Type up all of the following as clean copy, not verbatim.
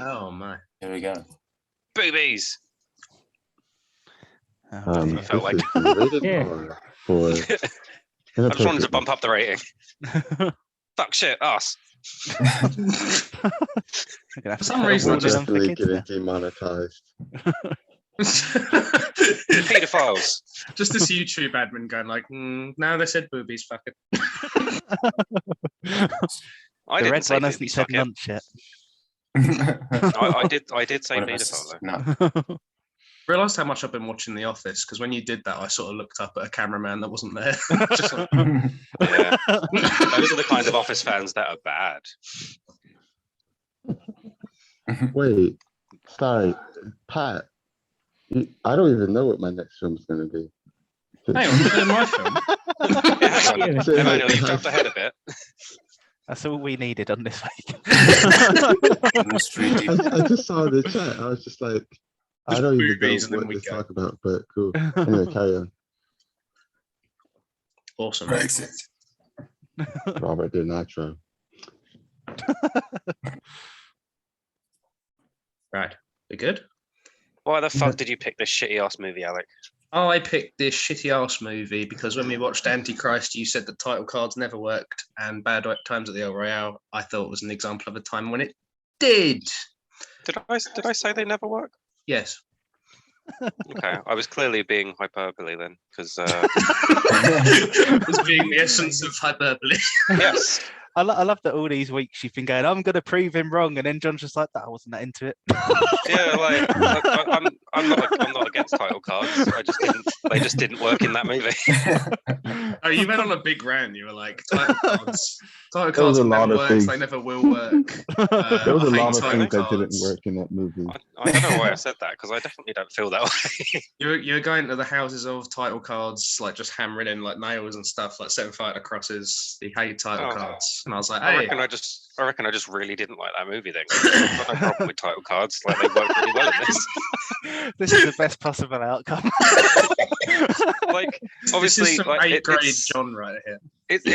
Oh my! Here we go. Boobies. I felt like. Yeah. For I just wanted to bump up the rating. Fuck shit, ass. For some reason, we're definitely getting demonetized. Pedophiles. Just this YouTube admin going like, now they said boobies, fuck it. I the didn't red say one hasn't boobies, said fuck it. lunch yet. I did say One of us- pedophile. No. Realised how much I've been watching The Office, because when you did that, I sort of looked up at a cameraman that wasn't there. Just like, Yeah. Those are the kind of Office fans that are bad. Wait, sorry, Pat. I don't even know what my next film's going to be. hang on, you're in my film. Yeah, hang on. So, Emmanuel, you've jumped ahead a bit. That's all we needed on this week. Mystery I just saw the chat. I was just like, I don't even Boobies, and know then what we to go. talk about, but cool. Anyway, carry on. Awesome. Brexit. Robert De Nitro. Right, we good? Why the fuck did you pick this shitty ass movie, Alec? I picked this shitty ass movie because when we watched Antichrist, you said the title cards never worked, and Bad Times at the El Royale, I thought was an example of a time when it did. Did I say they never work? Yes. Okay, I was clearly being hyperbole then, because It was being the essence of hyperbole. yes, I love that all these weeks you've been going, I'm going to prove him wrong. And then John's just like, that I wasn't that into it. yeah, like I'm not against title cards. They just didn't work in that movie. Oh, you went on a big rant. You were like, title cards There was have a never lot of worked. things. They never will work. There was I a hate lot of title things that didn't cards. work in that movie. I don't know why I said that, because I definitely don't feel that way. You're going to the houses of title cards, like just hammering in like nails and stuff, like setting fire to crosses. They hate title Oh. cards, and I was like, I hey, reckon I just really didn't like that movie then. 'Cause I've got no problem with title cards. Like they work really well in this. This is the best possible outcome. Like this obviously, is some like, A-grade it's, John right here. it's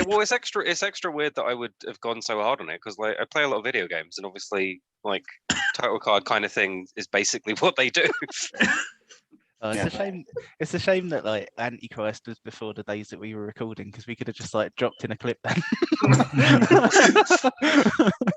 extra weird that I would have gone so hard on it, because like I play a lot of video games, and obviously like title card kind of thing is basically what they do. It's a shame. It's a shame that like Antichrist was before the days that we were recording, because we could have just like dropped in a clip then.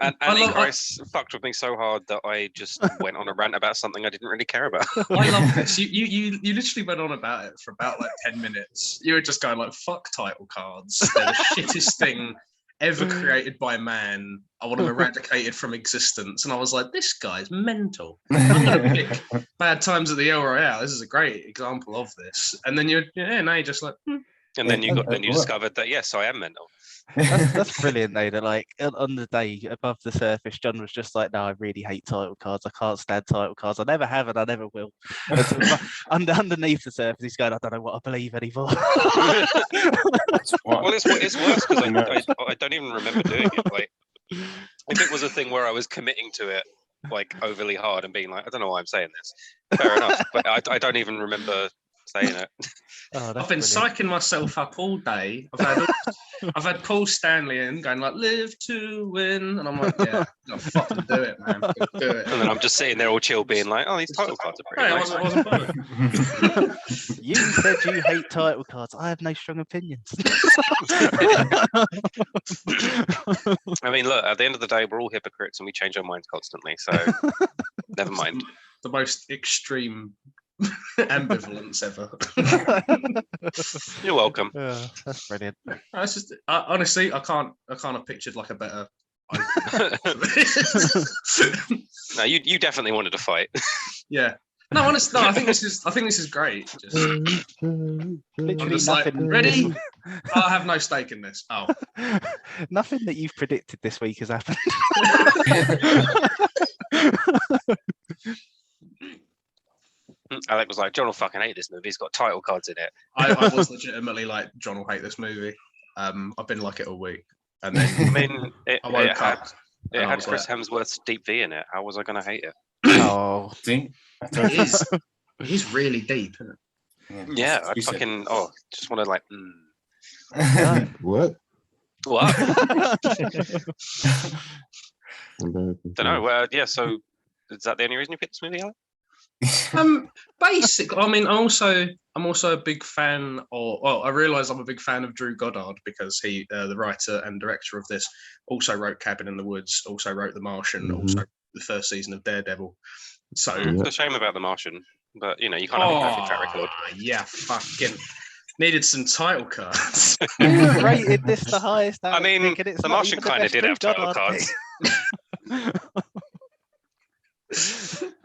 And Antichrist fucked with me so hard that I just went on a rant about something I didn't really care about. I love this. You literally went on about it for about like 10 minutes. You were just going like, fuck title cards. They're the shittest thing ever created by man. I want them eradicated from existence. And I was like, this guy's mental. I'm going to pick Bad Times at the El Royale. This is a great example of this. And then now you're just like, And then you discovered that yes, I am mental. That's brilliant though, that like on the day above the surface, John was just like, no, I really hate title cards. I can't stand title cards. I never have and I never will. And so, underneath the surface, he's going, I don't know what I believe anymore. Well, it's worse because I don't even remember doing it. Like, if it was a thing where I was committing to it like overly hard and being like, I don't know why I'm saying this. Fair enough, but I don't even remember saying it. Oh, I've been psyching myself up all day. I've had Paul Stanley in going like, live to win. And I'm like, yeah, gotta fucking do it, man. Gotta do it. And then I'm just sitting there all chill being like, oh, these title cards are pretty Hey, nice. I wasn't bothered. You said you hate title cards. I have no strong opinions. I mean, look, at the end of the day, we're all hypocrites and we change our minds constantly. So never mind. The most extreme ambivalence ever. You're welcome. That's brilliant. It's just honestly, I can't have pictured like a better. No, you definitely wanted to fight. Yeah. No, honestly, no. I think this is great. Just, I'm Literally just like, nothing. ready? I have no stake in this. Oh, Nothing that you've predicted this week has happened. Alec was like, John will fucking hate this movie. It's got title cards in it. I was legitimately like, John will hate this movie. I've been like it all week, and then I mean, it woke had up. and I had was Chris like, Hemsworth's deep V in it. How was I going to hate it? Oh, See? He's really deep, isn't it? Yeah, I fucking just want to like. What? What? I'm very Don't know. Yeah, so Is that the only reason you picked this movie, Alec? Basically, I mean, I'm also a big fan I realise I'm a big fan of Drew Goddard because he, the writer and director of this, also wrote Cabin in the Woods, also wrote The Martian, also the first season of Daredevil. So It's a shame about The Martian, but you can't have a perfect track record. Yeah, fucking needed some title cards. You rated this the highest. I mean, The Martian kind of did have title cards.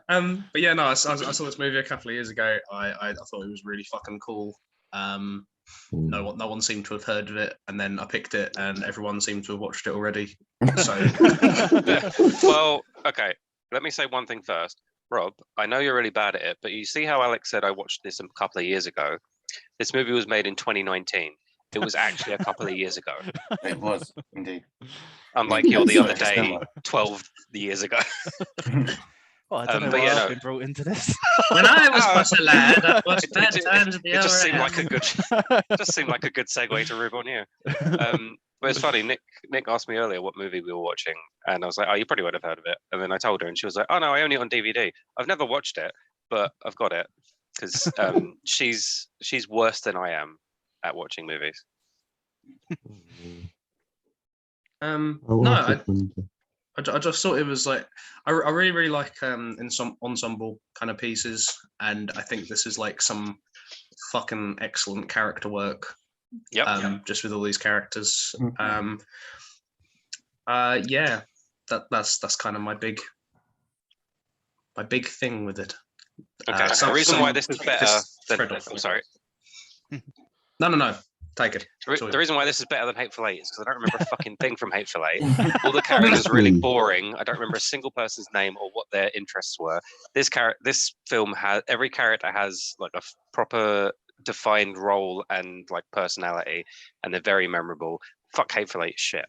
But yeah, no, I saw this movie a couple of years ago. I thought it was really fucking cool. No one seemed to have heard of it, and then I picked it, and everyone seemed to have watched it already. So, well, okay. Let me say one thing first, Rob. I know you're really bad at it, but you see how Alex said I watched this a couple of years ago. This movie was made in 2019. It was actually a couple of years ago. It was indeed. Unlike you the other day, 12 years ago. Well, I don't know why I've been brought into this. When I was but a lad, I watched Bad Times at the It just seemed like a good, segue to rib on you. But it's funny. Nick asked me earlier what movie we were watching, and I was like, "Oh, you probably would have heard of it." And then I told her, and she was like, "Oh no, I own it on DVD. I've never watched it, but I've got it because she's worse than I am at watching movies." I just thought it was like I really like in some ensemble kind of pieces, and I think this is like some fucking excellent character work. Yep. Just with all these characters. Yeah, that's kind of my big thing with it. Okay. The reason why this is better than I'm sorry. No. Take it. The reason why this is better than Hateful Eight is because I don't remember a fucking thing from Hateful Eight. All the characters are really boring. I don't remember a single person's name or what their interests were. This film has every character has like a proper defined role and like personality, and they're very memorable. Fuck Hateful Eight shit.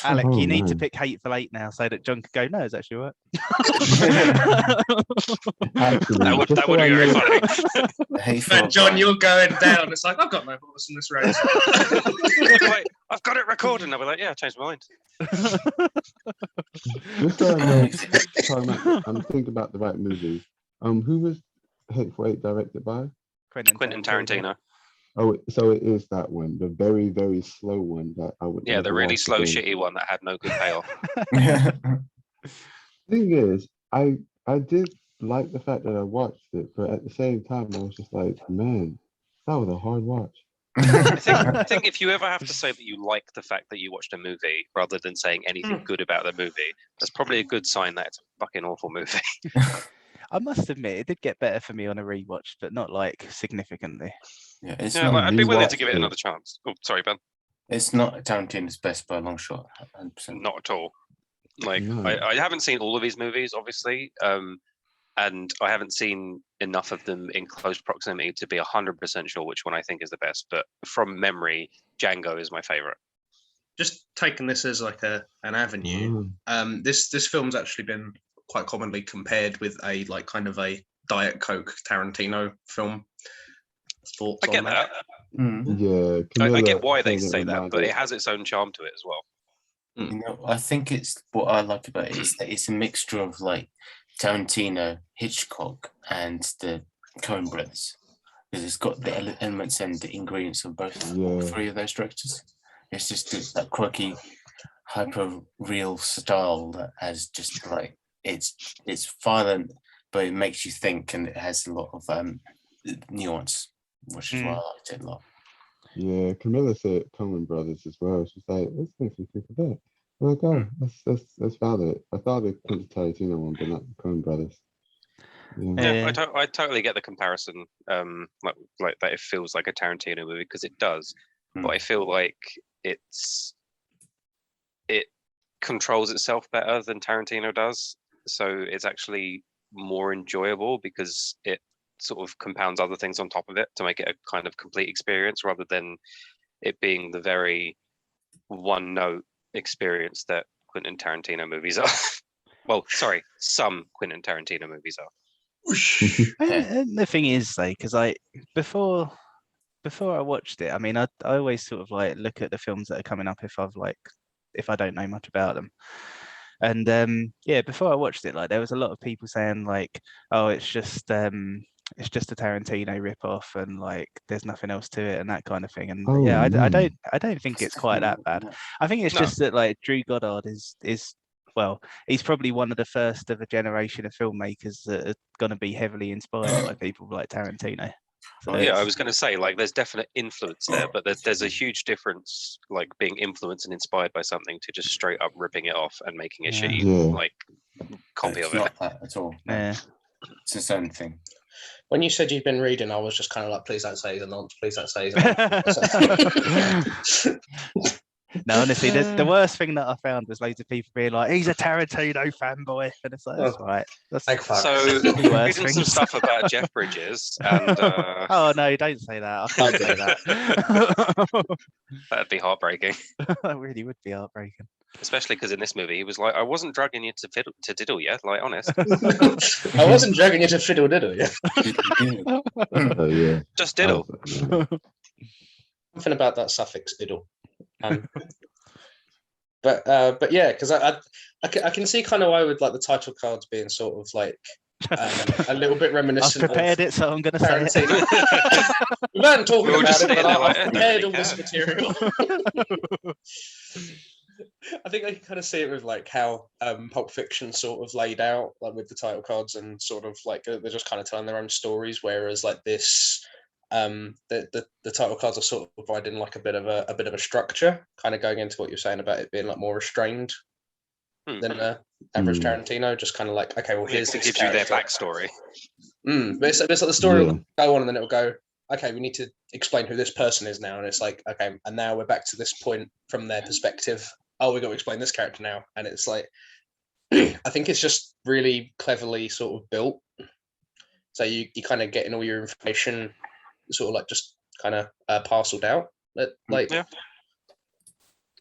Alec, you need to pick Hateful Eight now so that John could go, no, it's actually right. that would be very funny. John, you're going down. It's like, I've got no horse in this race. Like, I've got it recorded. And I'll be like, yeah, I changed my mind. I'm thinking about the right movie. Who was Hateful Eight directed by? Quentin Tarantino. Oh, so it is that one, the very, very slow one that I would. Yeah, the really slow, shitty one that had no good payoff. Thing is, I did like the fact that I watched it, but at the same time, I was just like, man, that was a hard watch. I think if you ever have to say that you like the fact that you watched a movie rather than saying anything good about the movie, that's probably a good sign that it's a fucking awful movie. I must admit, it did get better for me on a rewatch, but not like significantly. Yeah, I'd be willing to give it another chance. Oh, sorry, Ben. It's not Tarantino's best by a long shot. 100%. Not at all. Like, I haven't seen all of his movies, obviously, and I haven't seen enough of them in close proximity to be 100% sure which one I think is the best. But from memory, Django is my favorite. Just taking this as like an avenue. This film's actually been quite commonly compared with a like kind of a Diet Coke Tarantino film. Thoughts I get on that. Yeah, I get why they say that, but it has its own charm to it as well. You know, I think it's what I like about it is that it's a mixture of like Tarantino, Hitchcock, and the Coen brothers. Because it's got the elements and the ingredients of all three of those directors. It's just that quirky, hyper real style that has just like it's violent, but it makes you think, and it has a lot of nuance, which is why I liked it a lot. Yeah, Camilla said Coen Brothers as well. She's like, this makes me think of that. I'm like, oh, that's valid. I thought the Quentin Tarantino one, but not the Coen Brothers. Yeah, I totally get the comparison. Like that, it feels like a Tarantino movie because it does, but I feel like it controls itself better than Tarantino does. So it's actually more enjoyable because it sort of compounds other things on top of it to make it a kind of complete experience rather than it being the very one note experience that Quentin Tarantino movies are. Well, sorry, some Quentin Tarantino movies are. And the thing is, though, because before I watched it, I mean, I always sort of like look at the films that are coming up if I don't know much about them. And yeah, before I watched it, like there was a lot of people saying like, oh, it's just a Tarantino ripoff, and like there's nothing else to it and that kind of thing. And Oh, yeah, no. I don't think it's quite that bad. No. I think it's No. just that like Drew Goddard is well, he's probably one of the first of a generation of filmmakers that are going to be heavily inspired by people like Tarantino. So Yeah, I was going to say, like, there's definite influence there, but there's a huge difference, like, being influenced and inspired by something to just straight up ripping it off and making a Yeah. shitty, Yeah. like, copy It's of it. not that at all. No. yeah. It's its own thing. When you said you've been reading, I was just kind of like, please don't say he's a nonce. Please don't say he's a nonce. No, honestly, the worst thing that I found was loads of people being like, he's a Tarantino fanboy. And it's like, that's right. That's Thank fuck. So, the worst reading some things. stuff about Jeff Bridges, and Oh, no, don't say that. I can't say that. that'd be heartbreaking. That really would be heartbreaking. Especially because in this movie, he was like, I wasn't drugging you to diddle yet, like, honest. I wasn't dragging you to fiddle diddle, yeah. Oh, yeah. Just diddle. Something about that suffix diddle. But yeah, because I can see kind of why with like the title cards being sort of like a little bit I've reminiscent. prepared it, so I'm going to say it. Tarantino. We weren't talking We were about just it, but sitting there like, I've I don't prepared really all this care. material. I think I can kind of see it with like how Pulp Fiction sort of laid out, like with the title cards, and sort of like they're just kind of telling their own stories. Whereas like this, the title cards are sort of providing like a bit of a structure, kind of going into what you're saying about it being like more restrained than average Tarantino. Just kind of like, okay, well, here's It this gives you their character. backstory. But it's like the story Yeah. will go on, and then it'll go, okay, we need to explain who this person is now, and it's like, okay, and now we're back to this point from their perspective. Oh, we got to explain this character now, and it's like, I think it's just really cleverly sort of built. So you kind of getting all your information, sort of like just kind of parceled out. But like, Yeah.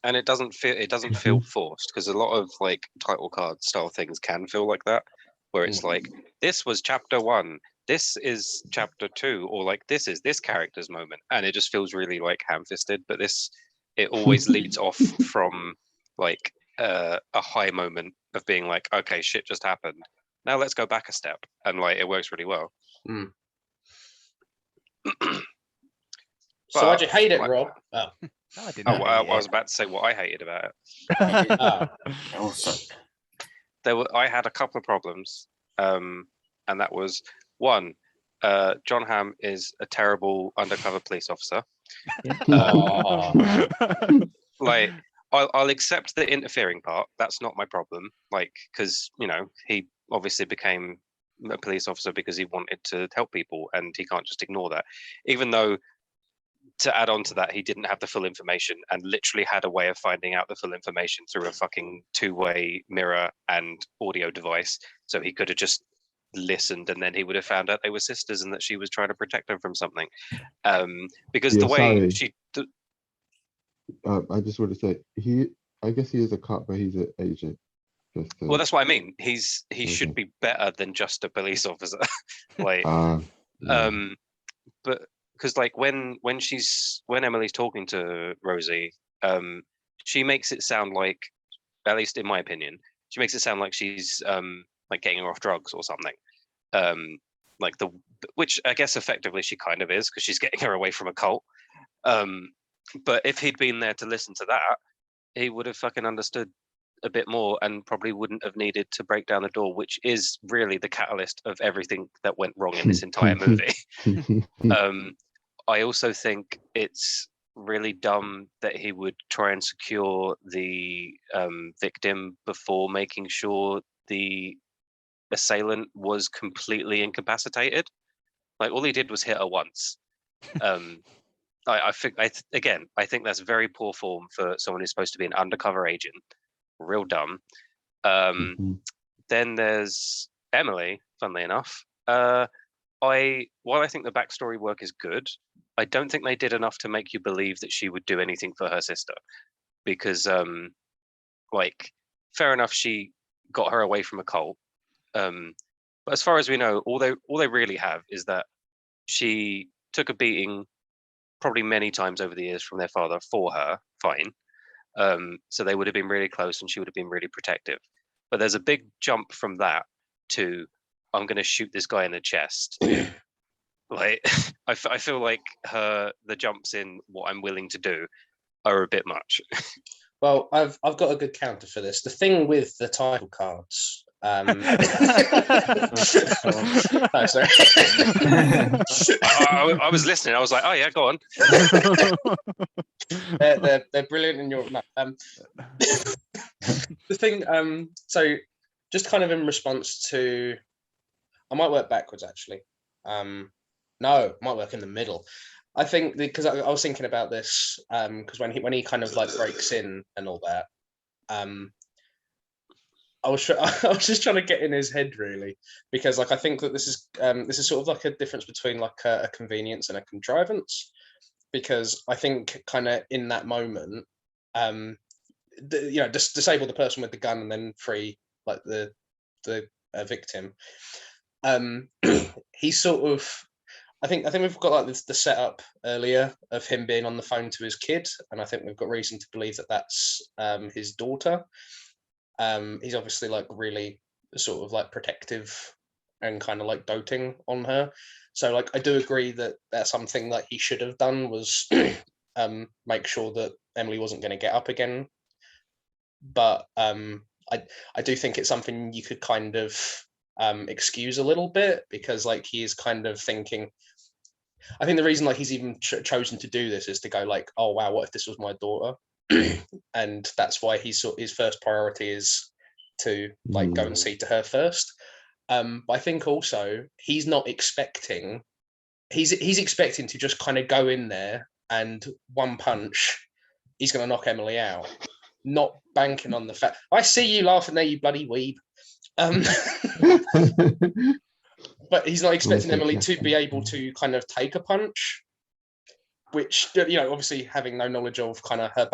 And it doesn't feel forced, because a lot of like title card style things can feel like that, where it's like, this was chapter 1, this is chapter 2, or like this is this character's moment, and it just feels really like ham-fisted. But it always leads off from like a high moment of being like, okay, shit just happened, now let's go back a step, and like it works really well. So why'd you But, hate it, like- Rob? No, I didn't. Oh, I hate was it. about to say what I hated about it. Also, I had a couple of problems, and that was one, John Hamm is a terrible undercover police officer. Like, I'll accept the interfering part. That's not my problem. Like, because he obviously became a police officer because he wanted to help people, and he can't just ignore that. Even though, to add on to that, he didn't have the full information, and literally had a way of finding out the full information through a fucking two-way mirror and audio device. So he could have just listened, and then he would have found out they were sisters and that she was trying to protect him from something. Because the way sorry. I just want to say I guess he is a cop, but he's an agent. Well, that's what I mean. He should be better than just a police officer. Like, but because like when Emily's talking to Rosie, she makes it sound like, at least in my opinion, she makes it sound like she's like getting her off drugs or something. Like which I guess effectively she kind of is, because she's getting her away from a cult. But if he'd been there to listen to that, he would have fucking understood a bit more, and probably wouldn't have needed to break down the door, which is really the catalyst of everything that went wrong in this entire movie. I also think it's really dumb that he would try and secure the victim before making sure the assailant was completely incapacitated. Like, all he did was hit her once. I think that's very poor form for someone who's supposed to be an undercover agent. Real dumb. Then there's Emily, funnily enough. While I think the backstory work is good, I don't think they did enough to make you believe that she would do anything for her sister. Because, like, fair enough, she got her away from a cult. But as far as we know, all they really have is that she took a beating probably many times over the years from their father for her, fine. So they would have been really close, and she would have been really protective. But there's a big jump from that to I'm going to shoot this guy in the chest. Like I feel like the jumps in what I'm willing to do are a bit much. Well, I've got a good counter for this. The thing with the title cards. No, sorry. I was listening. I was like, oh yeah, go on. They're brilliant in your. No, the thing. So just kind of in response to, I might work backwards actually. No, it might work in the middle. I think because I was thinking about this because when he kind of like breaks in and all that, I was just trying to get in his head really, because like I think that this is sort of like a difference between like a convenience and a contrivance, because I think kind of in that moment, just disable the person with the gun and then free like the victim. He sort of. I think we've got like the setup earlier of him being on the phone to his kid, and I think we've got reason to believe that that's his daughter. He's obviously like really sort of like protective and kind of like doting on her. So like I do agree that that's something that he should have done was make sure that Emily wasn't going to get up again. But I do think it's something you could kind of excuse a little bit, because like he is kind of thinking. I think the reason like he's even chosen to do this is to go like, oh wow, what if this was my daughter? And that's why his first priority is to like go and see to her first. But I think also he's not expecting. He's expecting to just kind of go in there and one punch, he's going to knock Emily out. Not banking on the fact. I see you laughing there, you bloody weeb. But he's not expecting Emily to be able to kind of take a punch, which, obviously having no knowledge of kind of her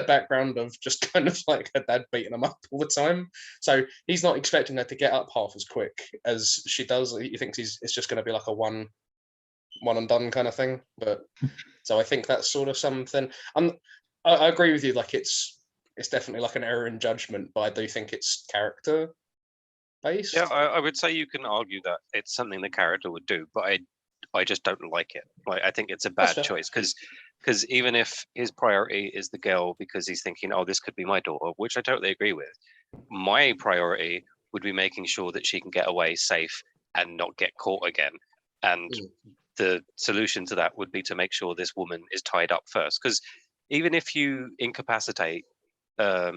background of just kind of like her dad beating him up all the time. So he's not expecting her to get up half as quick as she does. He thinks it's just going to be like a one and done kind of thing. But so I think that's sort of something. I agree with you. Like it's definitely like an error in judgment, but I do think it's character based. Yeah, I would say you can argue that it's something the character would do, but I just don't like it. Like I think it's a bad choice because even if his priority is the girl because he's thinking, oh, this could be my daughter, which I totally agree with. My priority would be making sure that she can get away safe and not get caught again. And the solution to that would be to make sure this woman is tied up first. Because even if you incapacitate a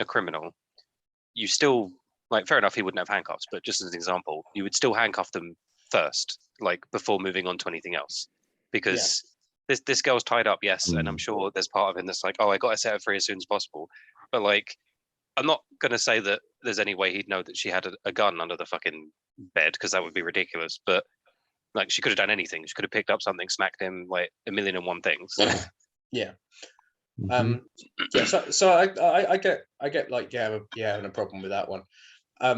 criminal, you still, like, fair enough, he wouldn't have handcuffs, but just as an example, you would still handcuff them first, like before moving on to anything else. Because this girl's tied up, yes, and I'm sure there's part of him that's like, oh, I got to set her free as soon as possible. But like, I'm not going to say that there's any way he'd know that she had a gun under the fucking bed, because that would be ridiculous. But like, she could have done anything. She could have picked up something, smacked him, like a million and one things. Yeah. So I get like having a problem with that one. I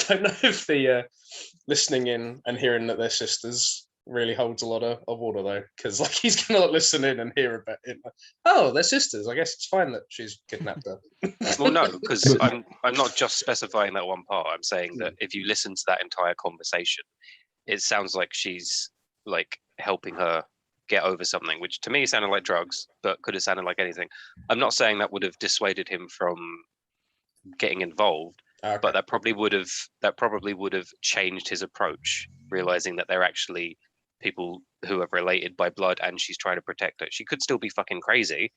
don't know if the listening in and hearing that they're sisters really holds a lot of water though, because like he's gonna listen in and hear about it. Like, oh, they're sisters. I guess it's fine that she's kidnapped her. Well, no, because I'm not just specifying that one part. I'm saying that if you listen to that entire conversation, it sounds like she's like helping her get over something, which to me sounded like drugs, but could have sounded like anything. I'm not saying that would have dissuaded him from getting involved, but that probably would have changed his approach, realizing that they're actually people who are related by blood, and she's trying to protect her. She could still be fucking crazy,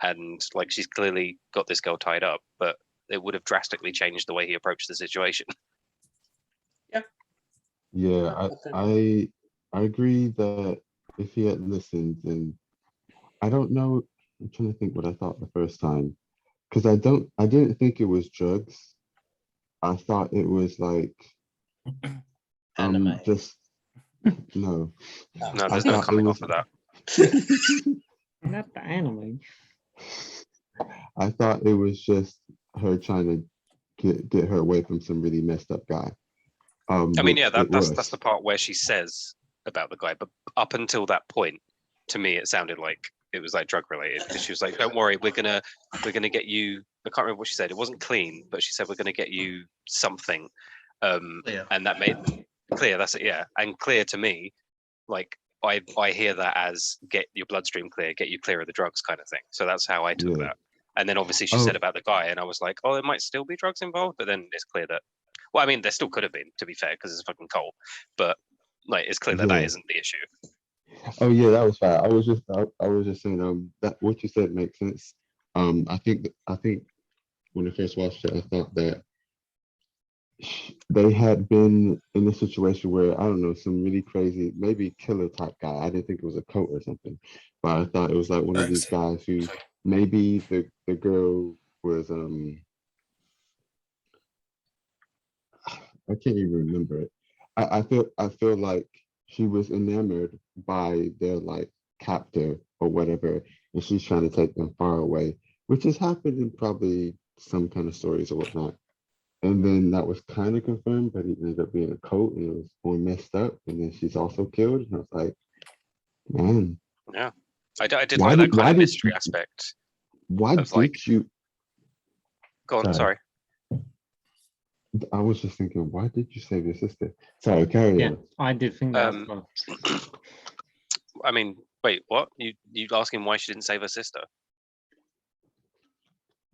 and like she's clearly got this girl tied up, but it would have drastically changed the way he approached the situation. Yeah, I agree that if he had listened, then I don't know. I'm trying to think what I thought the first time, because I didn't think it was drugs. I thought it was like anime. Just no. No, there's no coming off of that. Not the anime. I thought it was just her trying to get her away from some really messed up guy. I mean, yeah, that's the part where she says about the guy, but up until that point, to me, it sounded like it was like drug related, because she was like, "Don't worry, we're gonna get you I can't remember what she said. It wasn't clean, but she said we're going to get you something, Yeah. and that made clear. That's it. Yeah, and clear to me, like I hear that as get your bloodstream clear, get you clear of the drugs kind of thing. So that's how I took Yeah. that. And then obviously she Oh. said about the guy, and I was like, oh, there might still be drugs involved, but then it's clear that. Well, I mean, there still could have been, to be fair, because it's fucking coal. But like, it's clear that that Yeah. isn't the issue. Oh yeah, that was fine. I was just saying that what you said makes sense. I think when I first watched it, I thought that they had been in a situation where I don't know, some really crazy, maybe killer type guy. I didn't think it was a cult or something, but I thought it was like one of these guys who maybe the girl was I can't even remember it. I feel like she was enamored by their like captor or whatever, and she's trying to take them far away, which has happened in probably some kind of stories or whatnot. And then that was kind of confirmed, but it ended up being a cult and it was more messed up. And then she's also killed. And I was like, man, Yeah, I did why like that did kind why of did mystery aspect why of like, did you? go on, sorry. I was just thinking, why did you save your sister? Sorry, carry Yeah, on. I did think that as Um, well. I mean, wait, what? You asking why she didn't save her sister?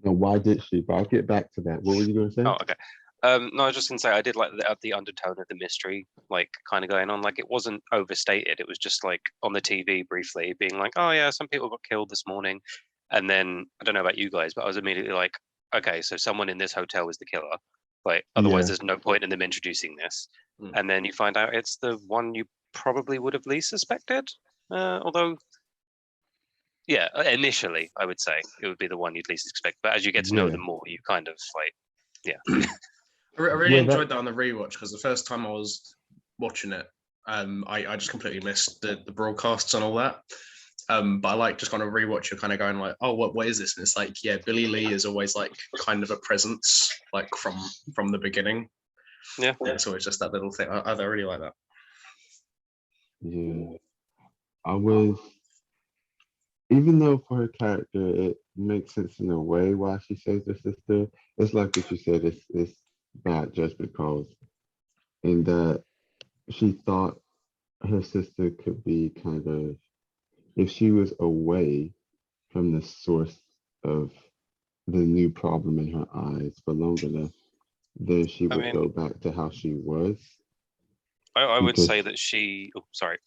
No, why did she? But I'll get back to that. What were you going to say? Oh, okay. No, I was just gonna say I did like the undertone of the mystery, like kind of going on. Like it wasn't overstated. It was just like on the TV briefly being like, oh yeah, some people got killed this morning, and then I don't know about you guys, but I was immediately like, okay, so someone in this hotel is the killer. Like otherwise, Yeah. there's no point in them introducing this. Mm. And then you find out it's the one you probably would have least suspected. Although, yeah, initially I would say it would be the one you'd least expect. But as you get to know Yeah. them more, you kind of like, yeah. I really Yeah, enjoyed that on the rewatch because the first time I was watching it, I just completely missed the broadcasts and all that. But I like just kind of rewatch. You're kind of going like, oh, what is this? And it's like, yeah, Billy Lee is always like kind of a presence, like from the beginning. Yeah. It's always just that little thing. I really like that. Yeah. I was, even though for her character it makes sense in a way why she saves her sister, it's like what you said, it's bad judgment calls. In that she thought her sister could be kind of, if she was away from the source of the new problem in her eyes for long enough, then she I would mean, go back to how she was. I would Because- say that she. Oh, sorry.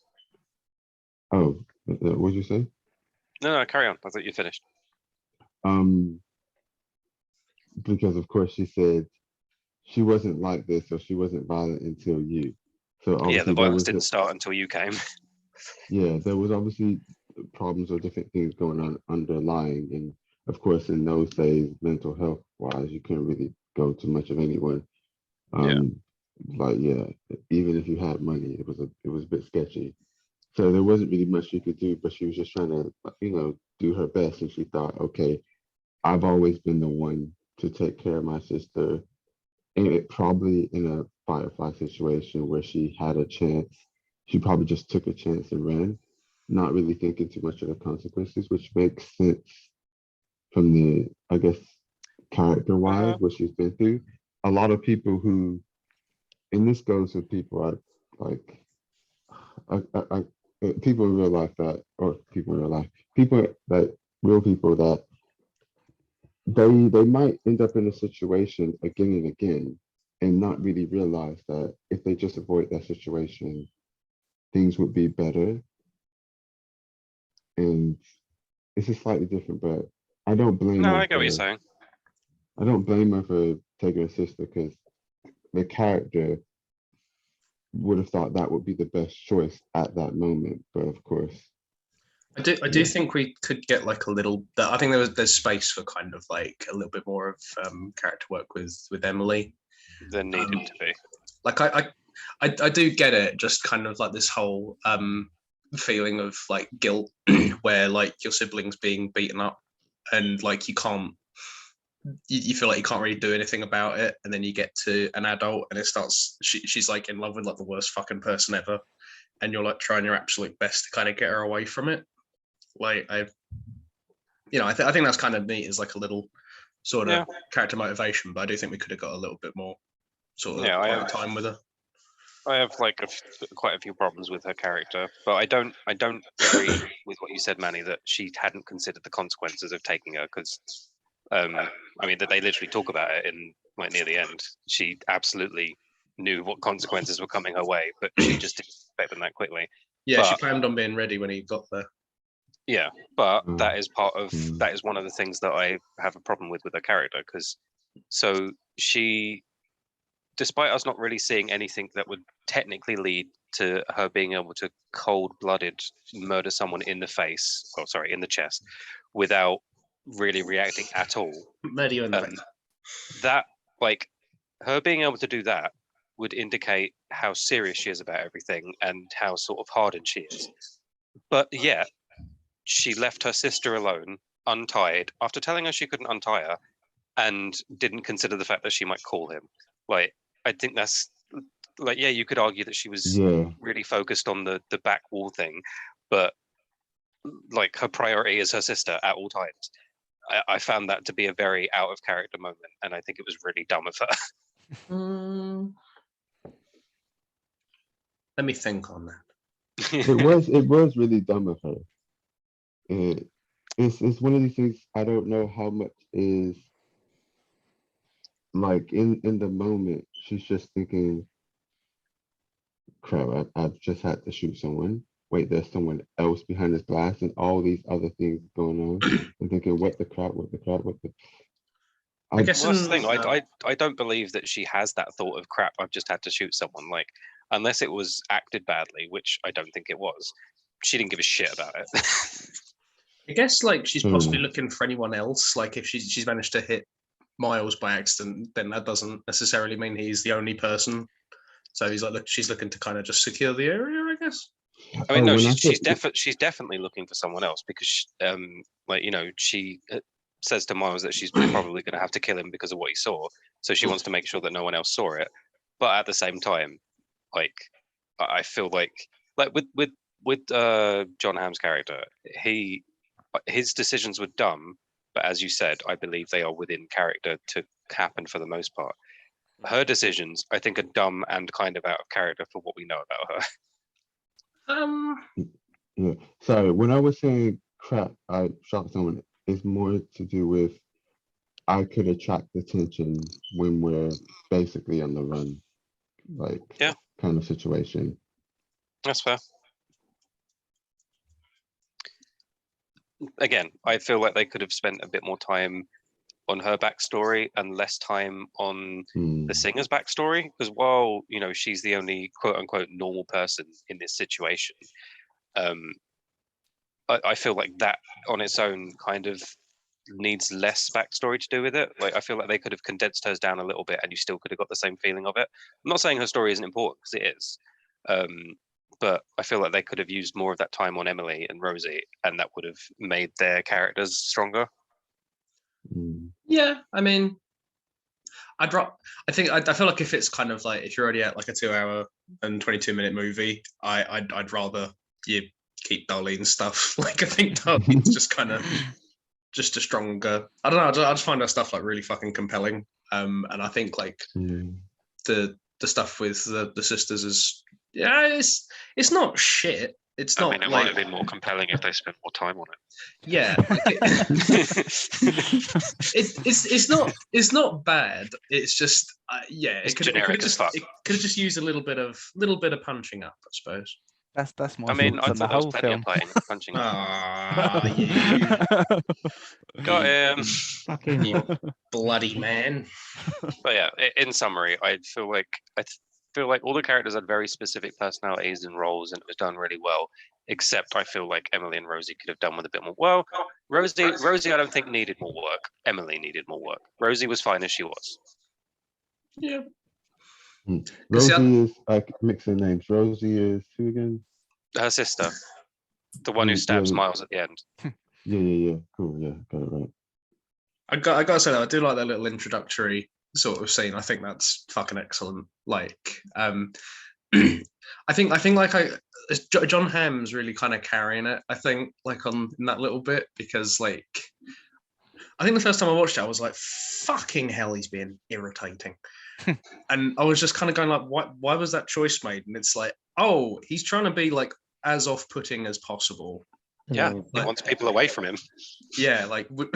Oh, what'd you say? No, carry on. I thought you finished. Um, because of course she said she wasn't like this, or she wasn't violent until you. So Yeah, obviously the there violence was didn't start until you came. yeah, there was obviously problems or different things going on underlying, and of course in those days, mental health wise, you couldn't really go to much of anyone. Like yeah, even if you had money, it was a bit sketchy. So there wasn't really much she could do, but she was just trying to, do her best. And she thought, okay, I've always been the one to take care of my sister. And it probably in a Firefly situation where she had a chance, she probably just took a chance and ran, not really thinking too much of the consequences, which makes sense from the, I guess, character wise, what she's been through. A lot of people who, and this goes with people people in real life that, or people in real life, people that, real people that they might end up in a situation again and again and not really realize that if they just avoid that situation, things would be better. And it's just slightly different, but I don't blame No, her I get what you're for, saying. I don't blame her for taking her sister because the character would have thought that would be the best choice at that moment. But of course, I do Yeah. think we could get like a little. I think there's space for kind of like a little bit more of character work with Emily. There needed to be. Like I do get it. Just kind of like this whole feeling of like guilt, where like your siblings being beaten up, and like you can't. You feel like you can't really do anything about it, and then you get to an adult, and it starts. She's like in love with like the worst fucking person ever, and you're like trying your absolute best to kind of get her away from it. Like I think that's kind of neat. Is like a little sort of character motivation, but I do think we could have got a little bit more sort of time with her. I have like quite a few problems with her character, but I don't agree with what you said, Manny, that she hadn't considered the consequences of taking her, because I mean that they literally talk about it in like near the end. She absolutely knew what consequences were coming her way, but she just didn't expect them that quickly. Yeah, she planned on being ready when he got there. Yeah, but that is one of the things that I have a problem with her character, because so she, despite us not really seeing anything that would technically lead to her being able to cold-blooded murder someone in the face, in the chest, without really reacting at all. Murder you in the face. That, like, her being able to do that would indicate how serious she is about everything and how sort of hardened she is. But yet, she left her sister alone, untied, after telling her she couldn't untie her, and didn't consider the fact that she might call him. Like, I think that's like, yeah, you could argue that she was really focused on the back wall thing, but like her priority is her sister at all times. I found that to be a very out of character moment, and I think it was really dumb of her. Let me think on that. It was really dumb of her. It's one of these things. I don't know how much is like in the moment. She's just thinking, "Crap! I've just had to shoot someone. Wait, there's someone else behind this glass, and all these other things going on." I'm thinking, "What the crap? What the crap? What the?" I guess that's the thing. I don't believe that she has that thought of, crap, I've just had to shoot someone. Like, unless it was acted badly, which I don't think it was. She didn't give a shit about it. I guess like she's possibly looking for anyone else. Like if she's managed to hit Miles by accident, then that doesn't necessarily mean he's the only person. So she's looking to kind of just secure the area, I guess. I mean, no, she's definitely looking for someone else, because she says to Miles that she's probably going to have to kill him because of what he saw. So she wants to make sure that no one else saw it. But at the same time, like, I feel like with John Hamm's character, his decisions were dumb, but as you said, I believe they are within character to happen for the most part. Her decisions, I think, are dumb and kind of out of character for what we know about her. Yeah. Sorry, when I was saying crap, I shot someone, it's more to do with I could attract attention when we're basically on the run, like kind of situation. That's fair. Again, I feel like they could have spent a bit more time on her backstory and less time on the singer's backstory, because while she's the only quote unquote normal person in this situation, I feel like that on its own kind of needs less backstory to do with it. Like, I feel like they could have condensed hers down a little bit and you still could have got the same feeling of it. I'm not saying her story isn't important, because it is, but I feel like they could have used more of that time on Emily and Rosie, and that would have made their characters stronger. Yeah, I mean, I feel like if it's kind of like, if you're already at like a 2-hour and 22-minute movie, I'd rather you keep Darlene's stuff. Like, I think Darlene's just kind of just a stronger. I don't know. I just find her stuff like really fucking compelling. And I think like the stuff with the sisters is it's not shit. It's not. I mean, it might have been more compelling if they spent more time on it. Yeah, it's not bad. It's just it's generic as fuck. It could have just used a little bit of punching up, I suppose. That's my. I mean, I thoughts on thought the there was whole plenty film. of punching up. Got him. Fucking you bloody man. But yeah, in summary, I feel like all the characters had very specific personalities and roles, and it was done really well. Except I feel like Emily and Rosie could have done with a bit more. Well, Rosie, I don't think needed more work. Emily needed more work. Rosie was fine as she was. Yeah. Rosie is like mixing names. Rosie is who again? Her sister, the one who stabs Miles at the end. Yeah. Cool. Yeah, got it right. I gotta say that I do like that little introductory sort of scene. I think that's fucking excellent. Like, I think like John Hamm's really kind of carrying it. I think like in that little bit, because like I think the first time I watched it, I was like, "Fucking hell, he's being irritating," and I was just kind of going like, Why was that choice made?" And it's like, "Oh, he's trying to be like as off-putting as possible." Yeah, Mm. he wants people away from him. Yeah, like would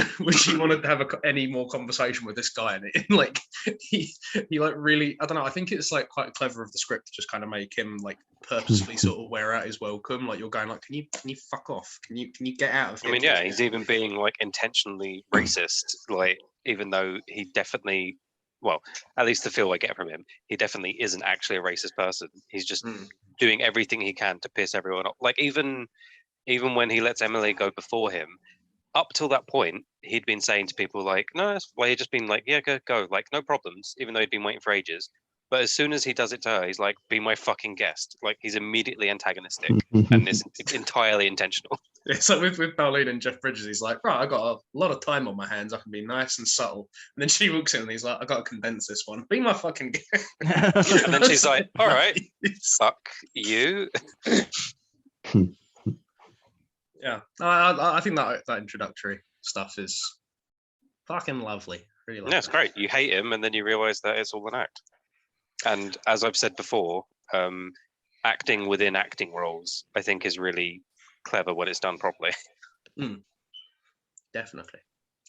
you want to have any more conversation with this guy? And like he like really, I don't know. I think it's like quite clever of the script to just kind of make him like purposefully sort of wear out his welcome. Like you're going like, can you fuck off? Can you get out of here? I mean, yeah, he's even being like intentionally racist. Like, even though he definitely, well, at least the feel I get from him, he definitely isn't actually a racist person. He's just doing everything he can to piss everyone off. Like even when he lets Emily go before him, up till that point, he'd been saying to people like, "No," well, he'd just been like, "Yeah, go, like no problems," even though he'd been waiting for ages. But as soon as he does it to her, he's like, "Be my fucking guest." Like he's immediately antagonistic, and it's entirely intentional. It's like with Darlene and Jeff Bridges. He's like, "Right, I got a lot of time on my hands. I can be nice and subtle." And then she walks in and he's like, "I got to condense this one. Be my fucking guest." And then she's like, "All right, fuck you." Yeah, I think that introductory stuff is fucking lovely. Really love Yeah, it's it. great. You hate him, and then you realize that it's all an act. And as I've said before, acting within acting roles, I think, is really clever when it's done properly. Definitely.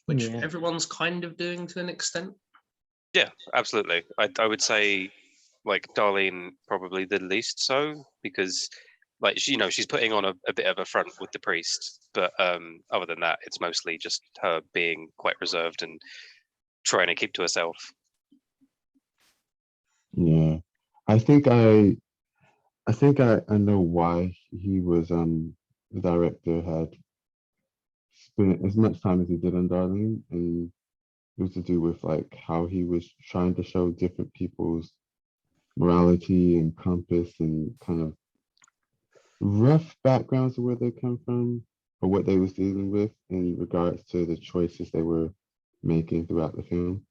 Which Yeah. everyone's kind of doing to an extent. Yeah, absolutely. I would say, like, Darlene probably the least so, because, like, she's putting on a bit of a front with the priest, but other than that, it's mostly just her being quite reserved and trying to keep to herself. Yeah. I think I know why he was the director had spent as much time as he did on Darlene, and it was to do with like how he was trying to show different people's morality and compass and kind of rough backgrounds of where they come from or what they was dealing with in regards to the choices they were making throughout the film.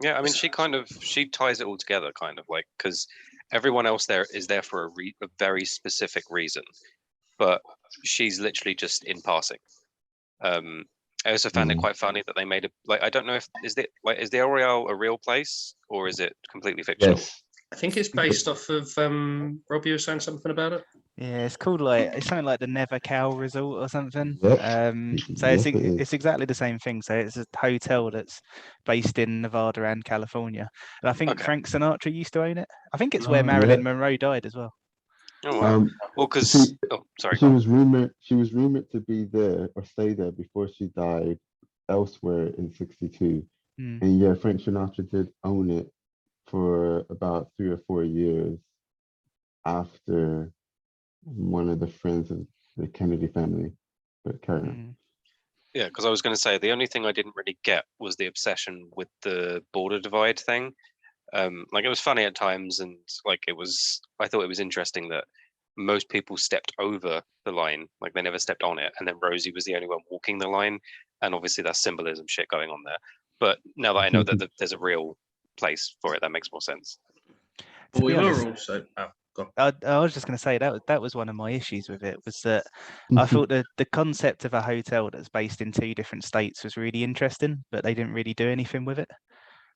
Yeah, I mean, she ties it all together, kind of like, because everyone else there is there for a very specific reason, but she's literally just in passing. I also found it quite funny that they made I don't know if is the Royale a real place or is it completely fictional? Yes. I think it's based off of Robbie was saying something about it. Yeah, it's called it's something like the Never Cow Resort or something. Yep. So Yes, it is. it's exactly the same thing. So it's a hotel that's based in Nevada and California. And I think Okay. Frank Sinatra used to own it. I think it's Oh, where Marilyn yeah. Monroe died as well. Oh wow. Well, because sorry. She was rumored to be there or stay there before she died elsewhere in '62. And yeah, Frank Sinatra did own it for about 3 or 4 years after one of the friends of the Kennedy family. But carry on. Yeah, because I was going to say the only thing I didn't really get was the obsession with the border divide thing. Like it was funny at times, and like I thought it was interesting that most people stepped over the line, like they never stepped on it, and then Rosie was the only one walking the line, and obviously there's symbolism shit going on there. But now that I know that there's a real place for it, that makes more sense. To be honest, also. I was just going to say that was one of my issues with it, was that I thought the concept of a hotel that's based in 2 different states was really interesting, but they didn't really do anything with it.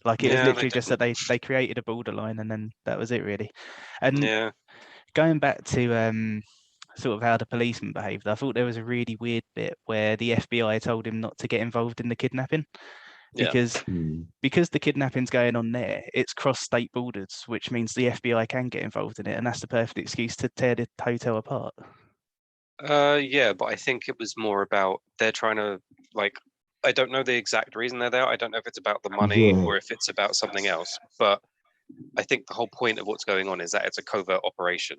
Like it was literally just that they created a borderline and then that was it really. And going back to sort of how the policeman behaved, I thought there was a really weird bit where the FBI told him not to get involved in the kidnapping. Because the kidnapping's going on there, it's cross-state borders, which means the FBI can get involved in it, and that's the perfect excuse to tear the hotel apart. Yeah, but I think it was more about they're trying to I don't know the exact reason they're there. I don't know if it's about the money or if it's about something else. But I think the whole point of what's going on is that it's a covert operation,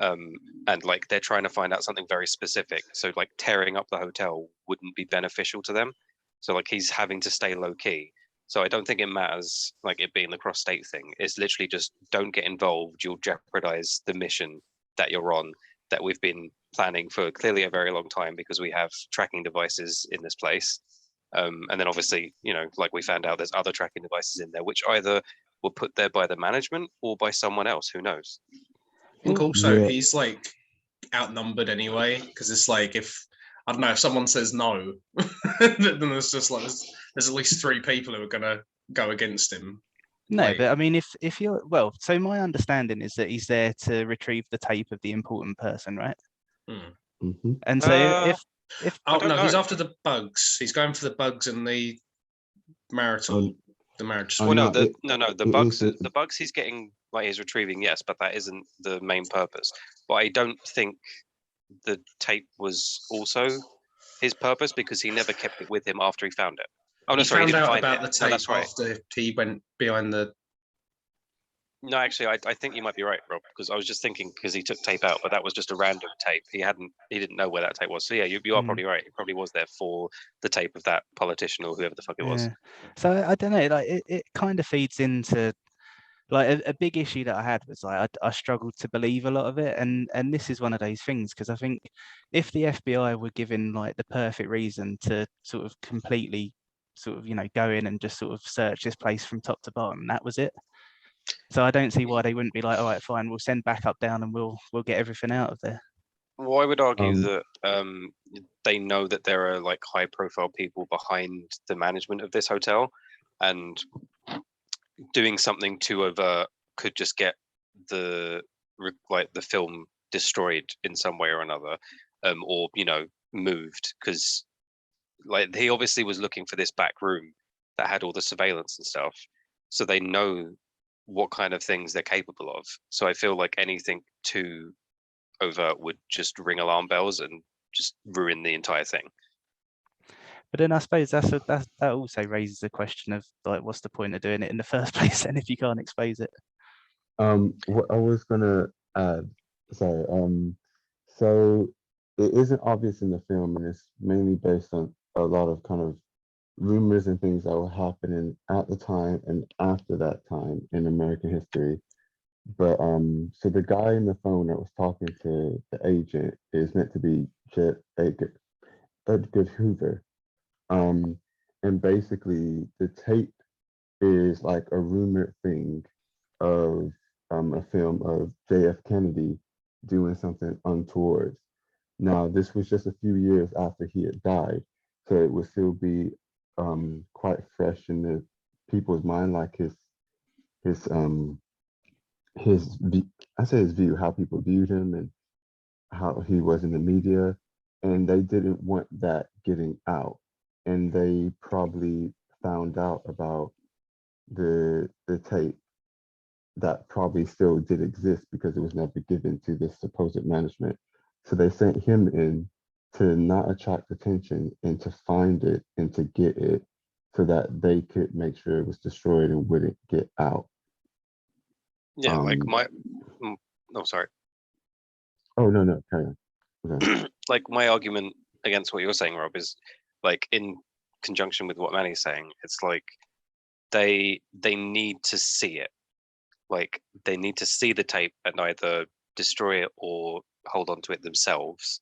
and like they're trying to find out something very specific. So like tearing up the hotel wouldn't be beneficial to them. So like he's having to stay low key. So I don't think it matters, like it being the cross state thing. It's literally just don't get involved. You'll jeopardize the mission that you're on, that we've been planning for clearly a very long time because we have tracking devices in this place. And then obviously, like we found out there's other tracking devices in there, which either were put there by the management or by someone else. Who knows? I think also he's like outnumbered anyway, because it's like if I don't know, if someone says no, then there's just like there's at least 3 people who are gonna go against him. No, Like, but I mean, if you're so my understanding is that he's there to retrieve the tape of the important person, right? Mhm. And so if oh don't no, he's know. after the bugs. He's going for the bugs and the marital, the marriage. Oh, Well, no, the it bugs, is the bugs he's getting, like he's retrieving, yes, but that isn't the main purpose. But I don't think the tape was also his purpose because he never kept it with him after he found it. Oh no, He sorry, he found didn't out find about it. the No, tape that's right. after he went behind the. No, actually, I think you might be right, Rob, because I was just thinking because he took tape out, but that was just a random tape. He didn't know where that tape was. So yeah, you are probably right. It probably was there for the tape of that politician or whoever the fuck it was. So I don't know, like it kind of feeds into like a big issue that I had was like I struggled to believe a lot of it, and this is one of those things because I think if the FBI were given like the perfect reason to sort of completely sort of go in and just sort of search this place from top to bottom, that was it. So I don't see why they wouldn't be like, all right, fine, we'll send backup down and we'll get everything out of there. Well, I would argue Um, that they know that there are like high-profile people behind the management of this hotel, and doing something too overt could just get the film destroyed in some way or another, or moved because like he obviously was looking for this back room that had all the surveillance and stuff, so they know what kind of things they're capable of. So I feel like anything too overt would just ring alarm bells and just ruin the entire thing. But then I suppose that also raises the question of like, what's the point of doing it in the first place? And if you can't expose it, what I was gonna add, sorry, so it isn't obvious in the film, and it's mainly based on a lot of kind of rumors and things that were happening at the time and after that time in American history. But so the guy in the phone that was talking to the agent is meant to be Edgar Hoover. Um, and basically the tape is like a rumored thing of a film of JF Kennedy doing something untoward. Now, this was just a few years after he had died, so it would still be quite fresh in the people's mind, like his I say his view, how people viewed him and how he was in the media, and they didn't want that getting out, and they probably found out about the tape that probably still did exist because it was never given to this supposed management. So they sent him in to not attract attention and to find it and to get it so that they could make sure it was destroyed and wouldn't get out. Yeah, like Um, sorry. Oh, no, carry on. Okay. Like my argument against what you're saying, Rob, is like in conjunction with what Manny's saying, it's like they need to see it. Like they need to see the tape and either destroy it or hold on to it themselves.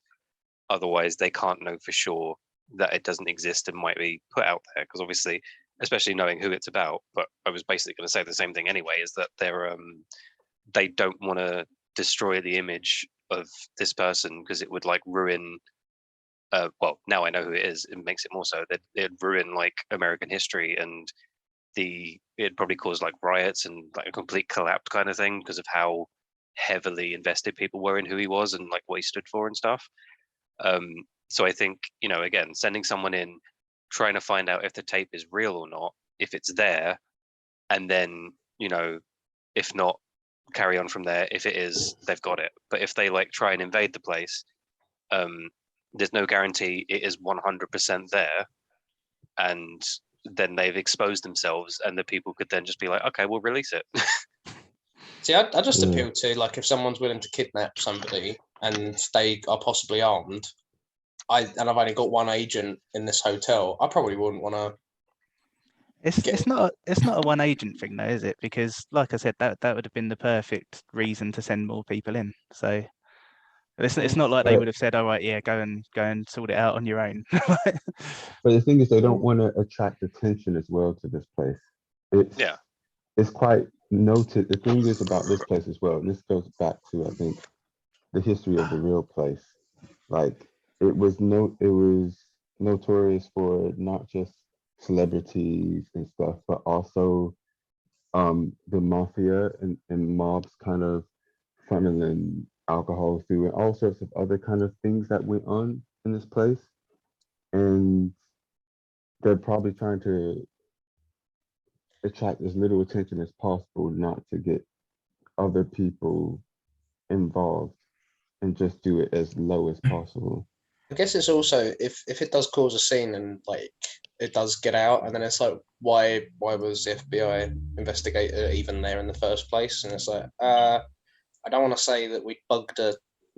Otherwise, they can't know for sure that it doesn't exist and might be put out there. Because obviously, especially knowing who it's about, but I was basically going to say the same thing anyway, is that they don't want to destroy the image of this person because it would like ruin well, now I know who it is, it makes it more so that it'd ruin like American history, and it'd probably cause like riots and like a complete collapse kind of thing because of how heavily invested people were in who he was and like what he stood for and stuff. So I think, again, sending someone in, trying to find out if the tape is real or not, if it's there, and then, if not, carry on from there. If it is, they've got it. But if they like try and invade the place, there's no guarantee it is 100% there. And then they've exposed themselves, and the people could then just be like, okay, we'll release it. See, I just Yeah. appeal to like if someone's willing to kidnap somebody and they are possibly armed, I've only got one agent in this hotel, I probably wouldn't want to. it's not a one agent thing though, is it? Because like I said, that would have been the perfect reason to send more people in. So it's not like they would have said, all right, yeah, go and sort it out on your own. But the thing is, they don't want to attract attention as well to this place. Yeah. It's quite noted. The thing is about this place as well, and this goes back to, I think, the history of the real place. Like, it was notorious for not just celebrities and stuff, but also the mafia and mobs kind of funneling alcohol through and all sorts of other kind of things that went on in this place. And they're probably trying to attract as little attention as possible, not to get other people involved, and just do it as low as possible. I guess it's also if it does cause a scene and like it does get out, and then it's like, why was the FBI investigator even there in the first place? And it's like, I don't want to say that we bugged a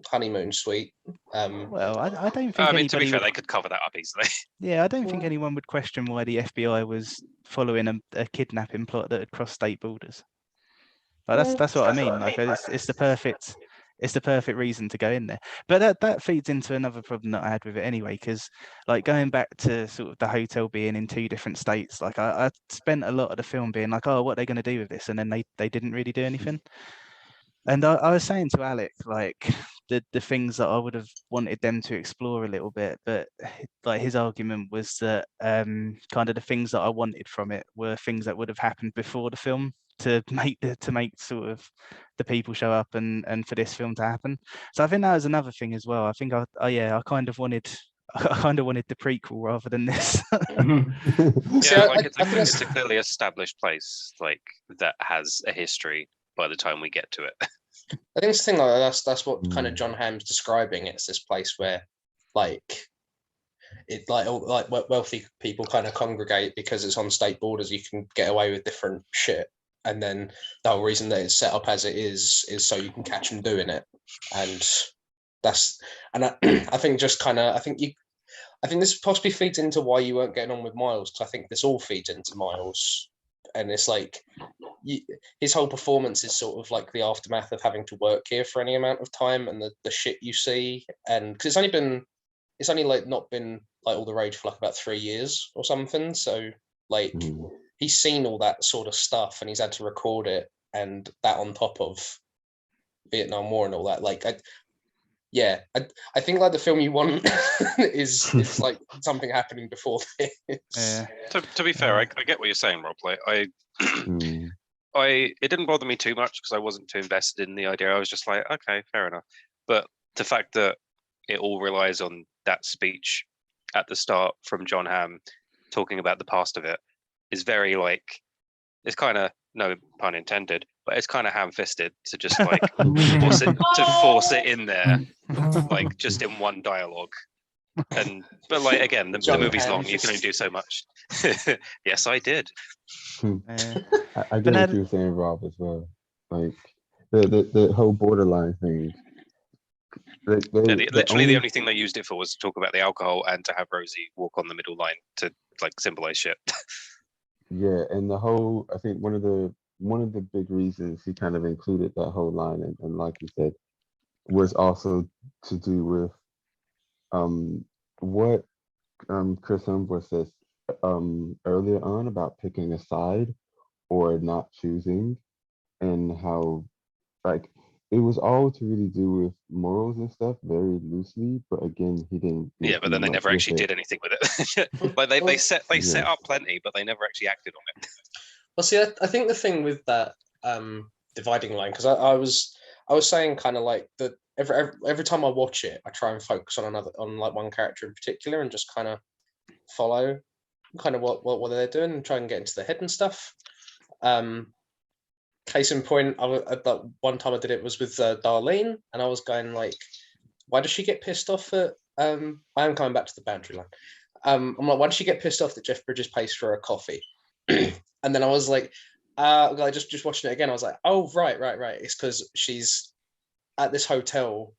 honeymoon suite. Well, I don't think I mean, to be anybody fair, would, they could cover that up easily. yeah, I don't think anyone would question why the FBI was following a kidnapping plot that had crossed state borders. Like that's what I mean. Like it's the perfect reason to go in there. But that feeds into another problem that I had with it anyway, because like going back to sort of the hotel being in two different states, like I spent a lot of the film being like, oh, what are they going to do with this? And then they didn't really do anything. And I was saying to Alec, like the things that I would have wanted them to explore a little bit, but like his argument was that kind of the things that I wanted from it were things that would have happened before the film to make sort of the people show up and for this film to happen. So I think that was another thing as well. I think I kind of wanted the prequel rather than this. Yeah, like it's a clearly established place, like that has a history by the time we get to it. I think it's the thing, like that's what kind of John Hamm's describing. It's this place where like wealthy people kind of congregate because it's on state borders. You can get away with different shit, and then the whole reason that it's set up as it is so you can catch them doing it. And I think just kind of I think this possibly feeds into why you weren't getting on with Miles, because I think this all feeds into Miles. And it's like his whole performance is sort of like the aftermath of having to work here for any amount of time, and the shit you see. And because it's only like not been like all the rage for like about 3 years or something. So like he's seen all that sort of stuff, and he's had to record it, and that on top of Vietnam War and all that. Like I think like the film you want is like something happening before this. Yeah. To be fair, I get what you're saying, Rob. Like it didn't bother me too much because I wasn't too invested in the idea. I was just like, okay, fair enough. But the fact that it all relies on that speech at the start from John Hamm talking about the past of it is very like, it's kind of, no pun intended, but it's kind of ham-fisted to just like force it in there, like just in one dialogue. But like again, the movie's long. You can only do so much. Yes, I did. I get what you were saying, Rob, as well. Like the whole borderline thing. Literally, the only thing they used it for was to talk about the alcohol and to have Rosie walk on the middle line to like symbolize shit. Yeah, and I think one of the big reasons he kind of included that whole line, and like you said, was also to do with what Chris Hemsworth says earlier on about picking a side or not choosing, and how like it was all to really do with morals and stuff very loosely, but again he didn't yeah, but then they never actually did anything with it. Like they set up plenty, but they never actually acted on it. Well, see, I think the thing with that dividing line, because I was saying kind of like that every time I watch it, I try and focus on like one character in particular and just kind of follow kind of what they're doing and try and get into their head and stuff. Case in point, that one time I did it was with Darlene, and I was going like, why does she get pissed off at I am coming back to the boundary line. I'm like, why does she get pissed off that Jeff Bridges pays for her coffee? And then I was like, just watching it again, I was like, oh right. It's because she's at this hotel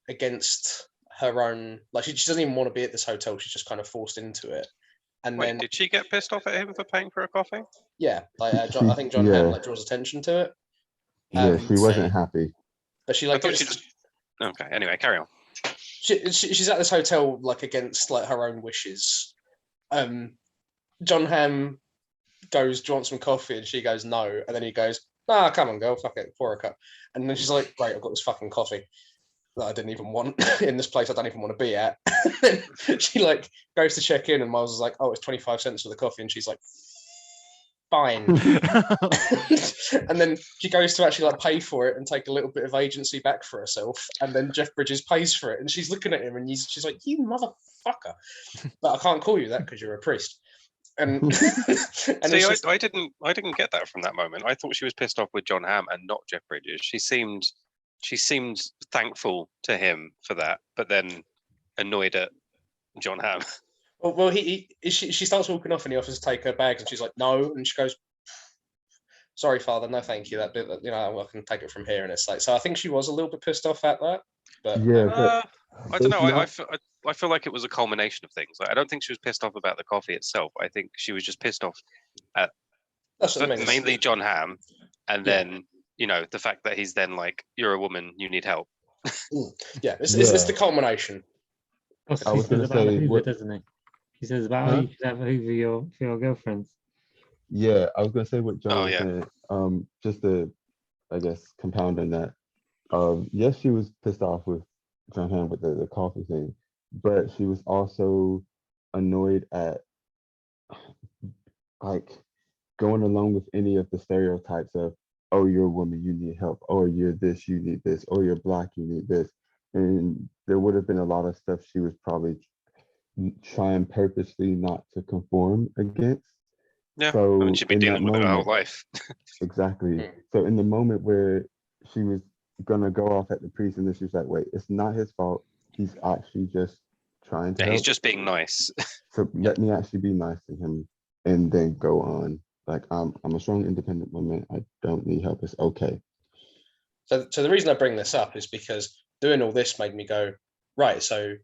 against her own, like she doesn't even want to be at this hotel. She's just kind of forced into it. And wait, then did she get pissed off at him for paying for a coffee? Yeah, like I think John Hamm like draws attention to it. Yeah, she wasn't happy. But she like okay. Anyway, carry on. She's at this hotel like against like her own wishes. John Hamm goes, do you want some coffee? And she goes, no. And then he goes, come on, girl, fuck it, pour a cup. And then she's like, great, I've got this fucking coffee. that I didn't even want in this place I don't even want to be at. She like goes to check in, and Miles is like, "Oh, it's 25 cents for the coffee," and she's like, "Fine." And then she goes to actually like pay for it and take a little bit of agency back for herself, and then Jeff Bridges pays for it, and she's looking at him, and she's like, "You motherfucker!" But I can't call you that because you're a priest. And and See, it's just, I didn't get that from that moment. I thought she was pissed off with John Hamm and not Jeff Bridges. She seemed thankful to him for that, but then annoyed at John Hamm. well, she starts walking off, and he offers to take her bags, and she's like, "No," and she goes, "Sorry, Father, no, thank you. That bit, you know, I can take it from here." And it's like, so I think she was a little bit pissed off at that, but Yeah, but I don't know. it's not- I feel like it was a culmination of things. Like, I don't think she was pissed off about the coffee itself. I think she was just pissed off at that's what I mean. mainly John Hamm, and Yeah. then the fact that he's then like, "You're a woman, you need help." Yeah, it's Yeah. the culmination. Also, I he was says gonna about the say, Hoover, what- doesn't he? He says about Huh? you should have a Hoover for your girlfriends. Yeah, I was gonna say what John Oh, was yeah. saying. Just to, I guess, compound on that. Yes, she was pissed off with John Hamm with the coffee thing, but she was also annoyed at like going along with any of the stereotypes of, oh, you're a woman, you need help, or you're this, you need this, or you're black, you need this. And there would have been a lot of stuff she was probably trying purposely not to conform against. Yeah, I So mean, she'd been in that dealing with it her whole moment, life. exactly. Mm. So in the moment where she was gonna go off at the priest, and then she was like, "Wait, it's not his fault. He's actually just trying to Yeah, help. he's just being nice. So let me actually be nice to him, and then go on. Like I'm a strong, independent woman. I don't need help. It's okay." So the reason I bring this up is because doing all this made me go, right, so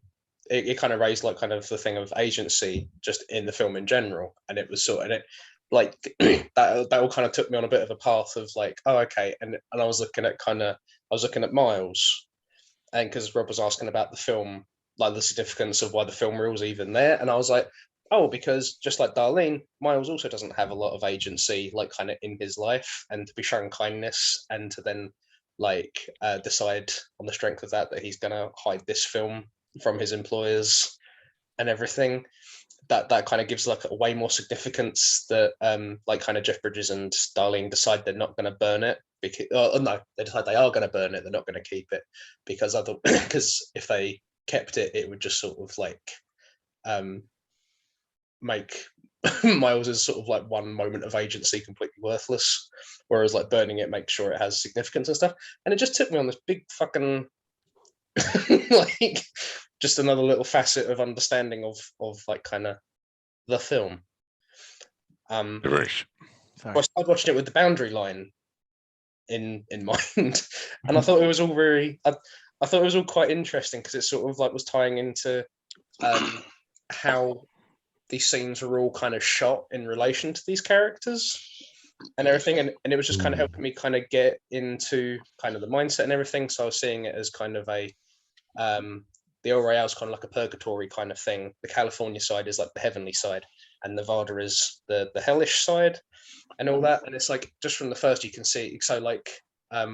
it kind of raised like kind of the thing of agency just in the film in general, and it was sort of it like that all kind of took me on a bit of a path of like, oh, okay, and I was looking at Miles, and because Rob was asking about the film, like the significance of why the film rule's even there, and I was like, oh, because just like Darlene, Miles also doesn't have a lot of agency, like kind of in his life, and to be shown kindness and to then like decide on the strength of that he's gonna hide this film from his employers and everything. That kind of gives like a way more significance that like kind of Jeff Bridges and Darlene decide they're not going to burn it because no, they decide they are going to burn it. They're not going to keep it because because if they kept it, it would just sort of like make Miles's sort of like one moment of agency completely worthless, whereas like burning it makes sure it has significance and stuff. And it just took me on this big fucking like just another little facet of understanding of like kind of the film. I started watching it with the boundary line in mind, and I thought it was all very. I thought it was all quite interesting because it sort of like was tying into how these scenes were all kind of shot in relation to these characters and everything, and it was just kind of helping me kind of get into kind of the mindset and everything. So I was seeing it as kind of a the Royale is kind of like a purgatory kind of thing. The California side is like the heavenly side, and Nevada is the hellish side, and all that. And it's like just from the first you can see. So like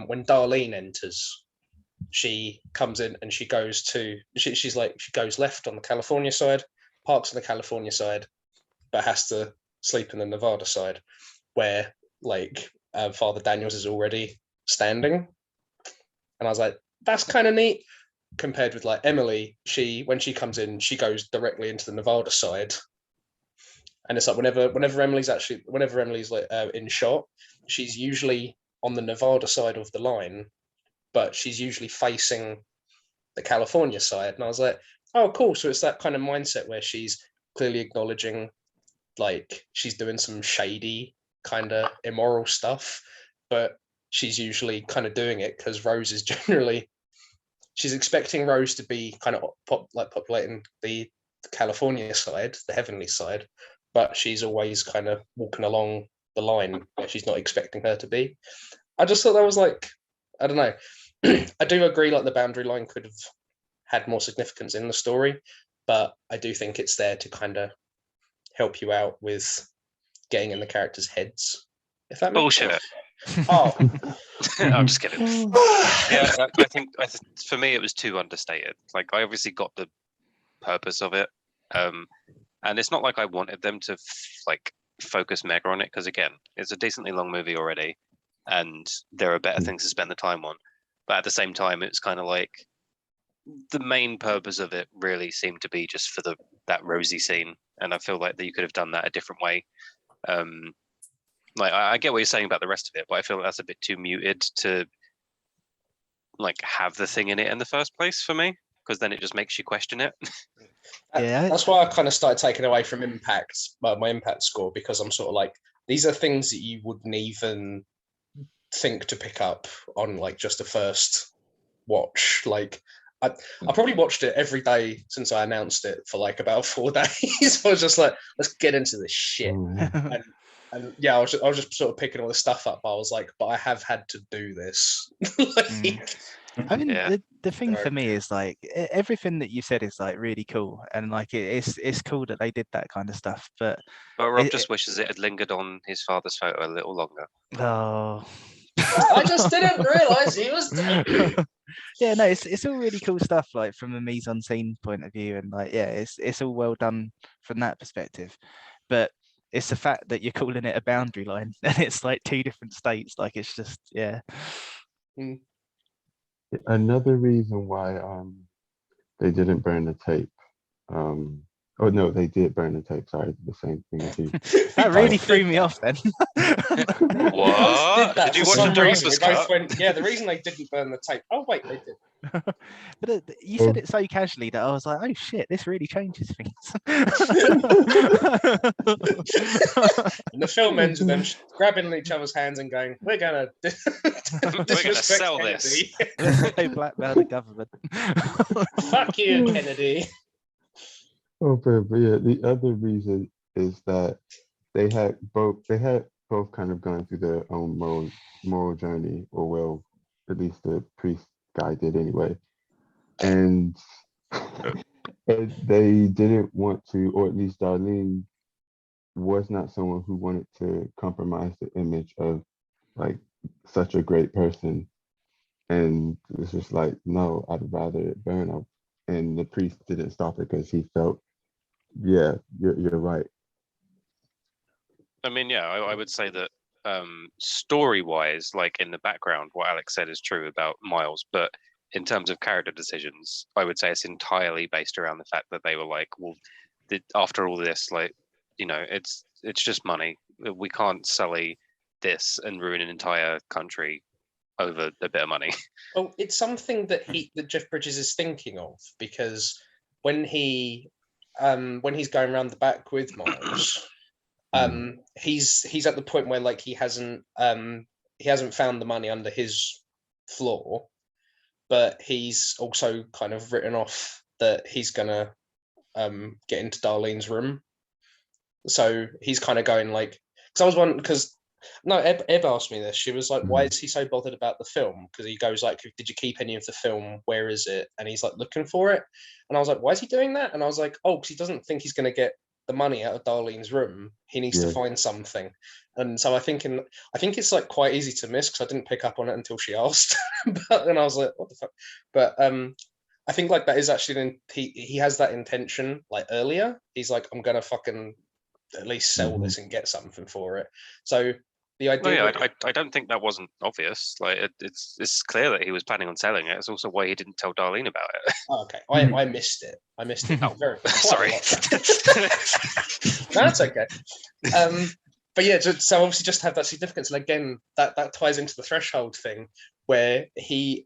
when Darlene enters, she comes in and she goes to she's like she goes left on the California side, parks on the California side, but has to sleep in the Nevada side, where like Father Daniels is already standing. And I was like, that's kind of neat. Compared with like Emily, when she comes in, she goes directly into the Nevada side, and it's like whenever Emily's like in shot, she's usually on the Nevada side of the line, but she's usually facing the California side. And I was like, oh, cool. So it's that kind of mindset where she's clearly acknowledging like she's doing some shady kind of immoral stuff, but she's usually kind of doing it because Rose is generally. She's expecting Rose to be kind of populating the California side, the heavenly side, but she's always kind of walking along the line where she's not expecting her to be. I just thought that was like, I don't know. I do agree like the boundary line could have had more significance in the story, but I do think it's there to kind of help you out with getting in the characters' heads. If that makes Bullshit. Oh, I'm just kidding. Yeah, for me it was too understated. Like I obviously got the purpose of it, and it's not like I wanted them to like focus mega on it because again, it's a decently long movie already, and there are better things to spend the time on. But at the same time, it's kind of like the main purpose of it really seemed to be just for that Rosie scene, and I feel like that you could have done that a different way. Like I get what you're saying about the rest of it, but I feel like that's a bit too muted to like have the thing in it in the first place for me, because then it just makes you question it. Yeah. That's why I kind of started taking away from impact, my impact score, because I'm sort of like, these are things that you wouldn't even think to pick up on like just a first watch. Like I probably watched it every day since I announced it for like about 4 days. I was just like, let's get into this shit. And yeah, I was just sort of picking all this stuff up. I was like, but I have had to do this. Like, I mean, Yeah. the thing for me is like everything that you said is like really cool, and like it's cool that they did that kind of stuff. But Rob just wishes it had lingered on his father's photo a little longer. oh, I just didn't realize he was dead. yeah, no, it's all really cool stuff. Like from a mise en scene point of view, and like yeah, it's all well done from that perspective. But it's the fact that you're calling it a boundary line, and it's like 2 different states. Like it's just yeah. Another reason why they didn't burn the tape. Oh no, they did burn the tape. Sorry, the same thing as you. That really threw me off then. What? Did you watch the director's cut? Yeah, the reason they didn't burn the tape. Oh wait, they did. But you said it so casually that I was like, oh shit, this really changes things. And the film ends with them grabbing each other's hands and going, "We're gonna sell this." They blackmail the government. Fuck you, Kennedy. Oh, but yeah, the other reason is that they had both kind of gone through their own moral journey, or well, at least the priest guy did anyway. And they didn't want to, or at least Darlene was not someone who wanted to compromise the image of like such a great person. And it's just like, no, I'd rather it burn up. And the priest didn't stop it because he felt, yeah, you're right. I mean, yeah, I would say that story-wise, like in the background, what Alex said is true about Miles, but in terms of character decisions, I would say it's entirely based around the fact that they were like, well, after all this, like, you know, it's just money. We can't sully this and ruin an entire country over a bit of money. Well, it's something that Jeff Bridges is thinking of, because when he's going around the back with Miles, he's at the point where like he hasn't found the money under his floor, but he's also kind of written off that he's gonna get into Darlene's room. So he's kind of going like, Eb asked me this. She was like, why is he so bothered about the film? Because he goes like, did you keep any of the film? Where is it? And he's like looking for it. And I was like, why is he doing that? And I was like, oh, because he doesn't think he's going to get the money out of Darlene's room. He needs to find something. And so I think it's like quite easy to miss, because I didn't pick up on it until she asked. And I was like, what the fuck? But I think like that is actually, he has that intention like earlier. He's like, I'm gonna fucking at least sell this and get something for it. So the idea. No, I don't think that wasn't obvious. Like it's clear that he was planning on selling it. It's also why he didn't tell Darlene about it. Oh, okay, I missed it. Oh, very sorry. That's okay. But yeah, so obviously just have that significance, and again that ties into the threshold thing, where he's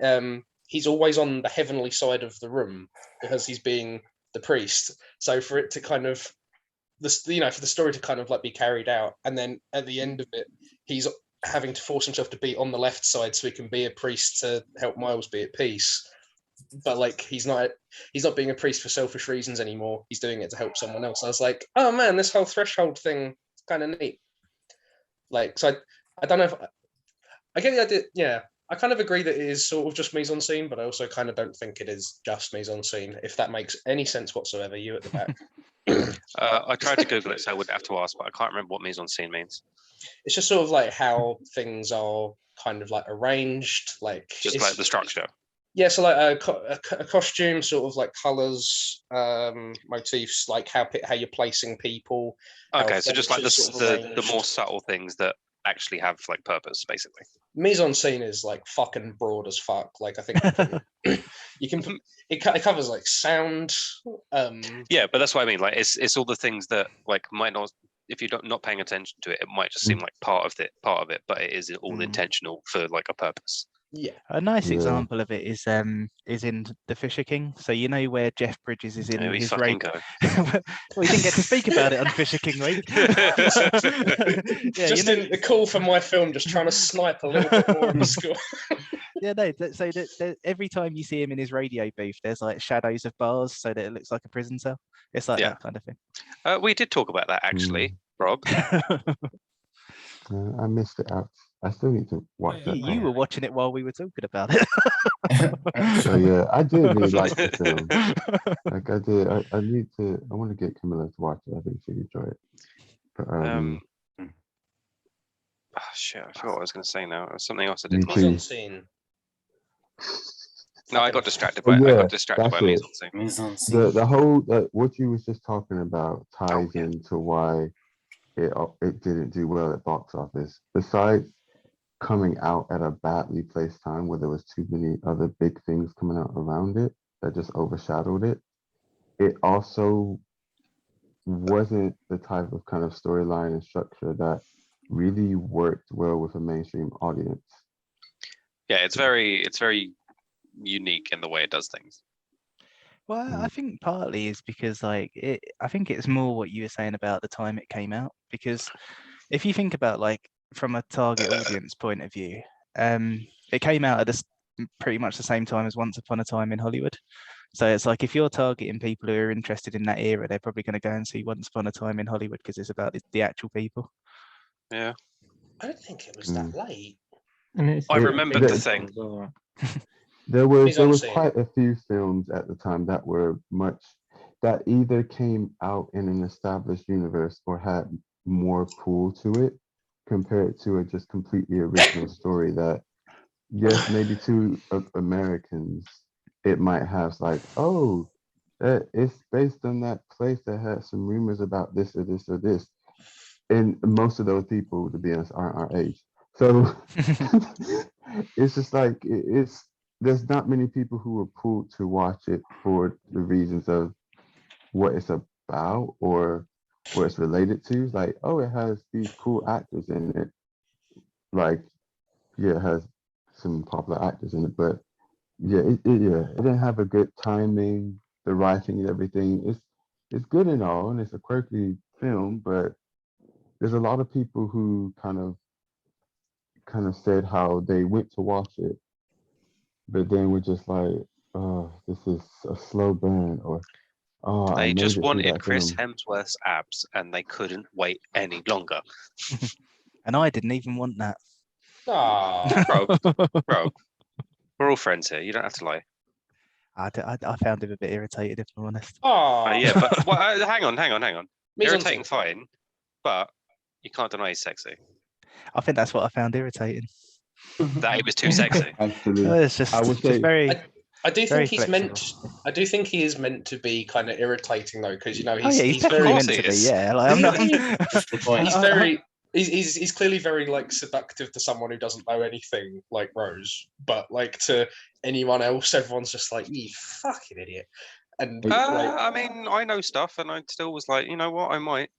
always on the heavenly side of the room because he's being the priest. So for it to kind of for the story to kind of like be carried out, and then at the end of it, he's having to force himself to be on the left side so he can be a priest to help Miles be at peace. But like he's not being a priest for selfish reasons anymore. He's doing it to help someone else. I was like, oh man, this whole threshold thing is kind of neat. Like, so I don't know if I get the idea. Yeah, I kind of agree that it is sort of just mise en scene, but I also kind of don't think it is just mise en scene. If that makes any sense whatsoever, you at the back. I tried to Google it so I wouldn't have to ask, but I can't remember what mise en scene means. It's just sort of like how things are kind of like arranged, like Just like the structure. Yeah, so like a costume, sort of like colors, motifs, like how you're placing people. Okay, so just like furniture's sort of the arranged. more subtle things that actually have like purpose, basically. Mise en scene is like fucking broad as fuck. Like I think you can it covers like sound. Yeah, but that's what I mean. Like it's all the things that like might not, if you're not paying attention to it, it might just seem like part of it, but it is all intentional for like a purpose. Yeah, A nice Yeah. example of it is in The Fisher King. So you know where Jeff Bridges is in There we his fucking raid. go. Well, we didn't get to speak about it on Fisher King Week. Yeah, just you know, in the call for my film, just trying to snipe a little bit more of the score. yeah, no. So every time you see him in his radio booth, there's like shadows of bars, so that it looks like a prison cell. It's like Yeah. that kind of thing. We did talk about that actually, Rob. I missed it out. I still need to watch that. You were watching it while we were talking about it. So yeah, I did really like the film. Like I did. I need to. I want to get Camilla to watch it. I think she'd enjoy it. But Shit, I forgot what I was going to say now. It was something else I Me did. Mise too. en scene. No, I got distracted Oh, by yeah, I got distracted by that's mise it. en scene. Mise en scene. The whole what you was just talking about ties yeah. into why it didn't do well at box office. Besides coming out at a badly placed time where there was too many other big things coming out around it that just overshadowed it. It also wasn't the type of kind of storyline and structure that really worked well with a mainstream audience. Yeah, it's very unique in the way it does things. Well, I think partly is because like I think it's more what you were saying about the time it came out. Because if you think about like from a target audience point of view, it came out at pretty much the same time as Once Upon a Time in Hollywood. So it's like if you're targeting people who are interested in that era, they're probably going to go and see Once Upon a Time in Hollywood because it's about the actual people. Yeah. I don't think it was that late. And it's I a remembered big the one thing. as well, right? There was Mise en scene. quite a few films at the time that were that either came out in an established universe or had more pull to it compared to a just completely original story that, yes, maybe to Americans it might have like, oh, it's based on that place that had some rumors about this or this or this, and most of those people, to be honest, aren't our age. So it's just like there's not many people who are pulled to watch it for the reasons of what it's about or what it's related to. Like, oh, it has these cool actors in it. Like, yeah, it has some popular actors in it, but yeah, it didn't have a good timing, the writing and everything. It's good and all, and it's a quirky film, but there's a lot of people who kind of said how they went to watch it, but then we're just like, oh, this is a slow burn, or oh, I They made just it through wanted that Chris film. Hemsworth's abs and they couldn't wait any longer. And I didn't even want that. Rob, we're all friends here. You don't have to lie. I found him a bit irritated, if I'm honest. Yeah, but hang on. Mise en Irritating, scene. fine, but you can't deny he's sexy. I think that's what I found irritating. That he was too sexy. Actually, It's just, I would just say very. I do Very think flexible. I do think he is meant to be kind of irritating though, because you know Oh yeah, he's definitely very course meant he to be. is. Yeah, like I'm not. That's the point. he's very he's clearly very like seductive to someone who doesn't know anything like Rose, but like to anyone else, everyone's just like, you fucking idiot. And I mean, I know stuff, and I still was like, you know what, I might.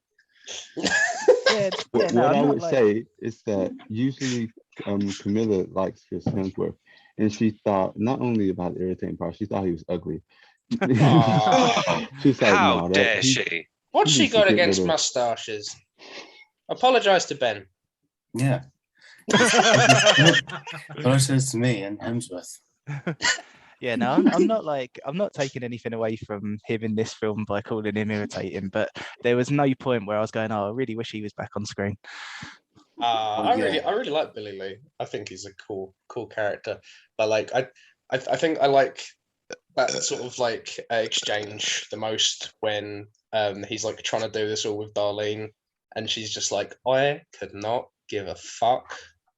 Yeah, what no, I'm I not would like- say is that usually Camilla likes Chris Hemsworth, and she thought not only about the irritating part, she thought he was ugly. She's like, How no, dare she? What's he she needs to got get against rid of- mustaches? Apologize to Ben. Yeah. Closest to me and Hemsworth. Yeah, no, I'm not like I'm not taking anything away from him in this film by calling him irritating, but there was no point where I was going, oh, I really wish he was back on screen. I yeah. really like Billy Lee. I think he's a cool character. But like, I think I like that sort of like exchange the most when he's like trying to do this all with Darlene, and she's just like, I could not give a fuck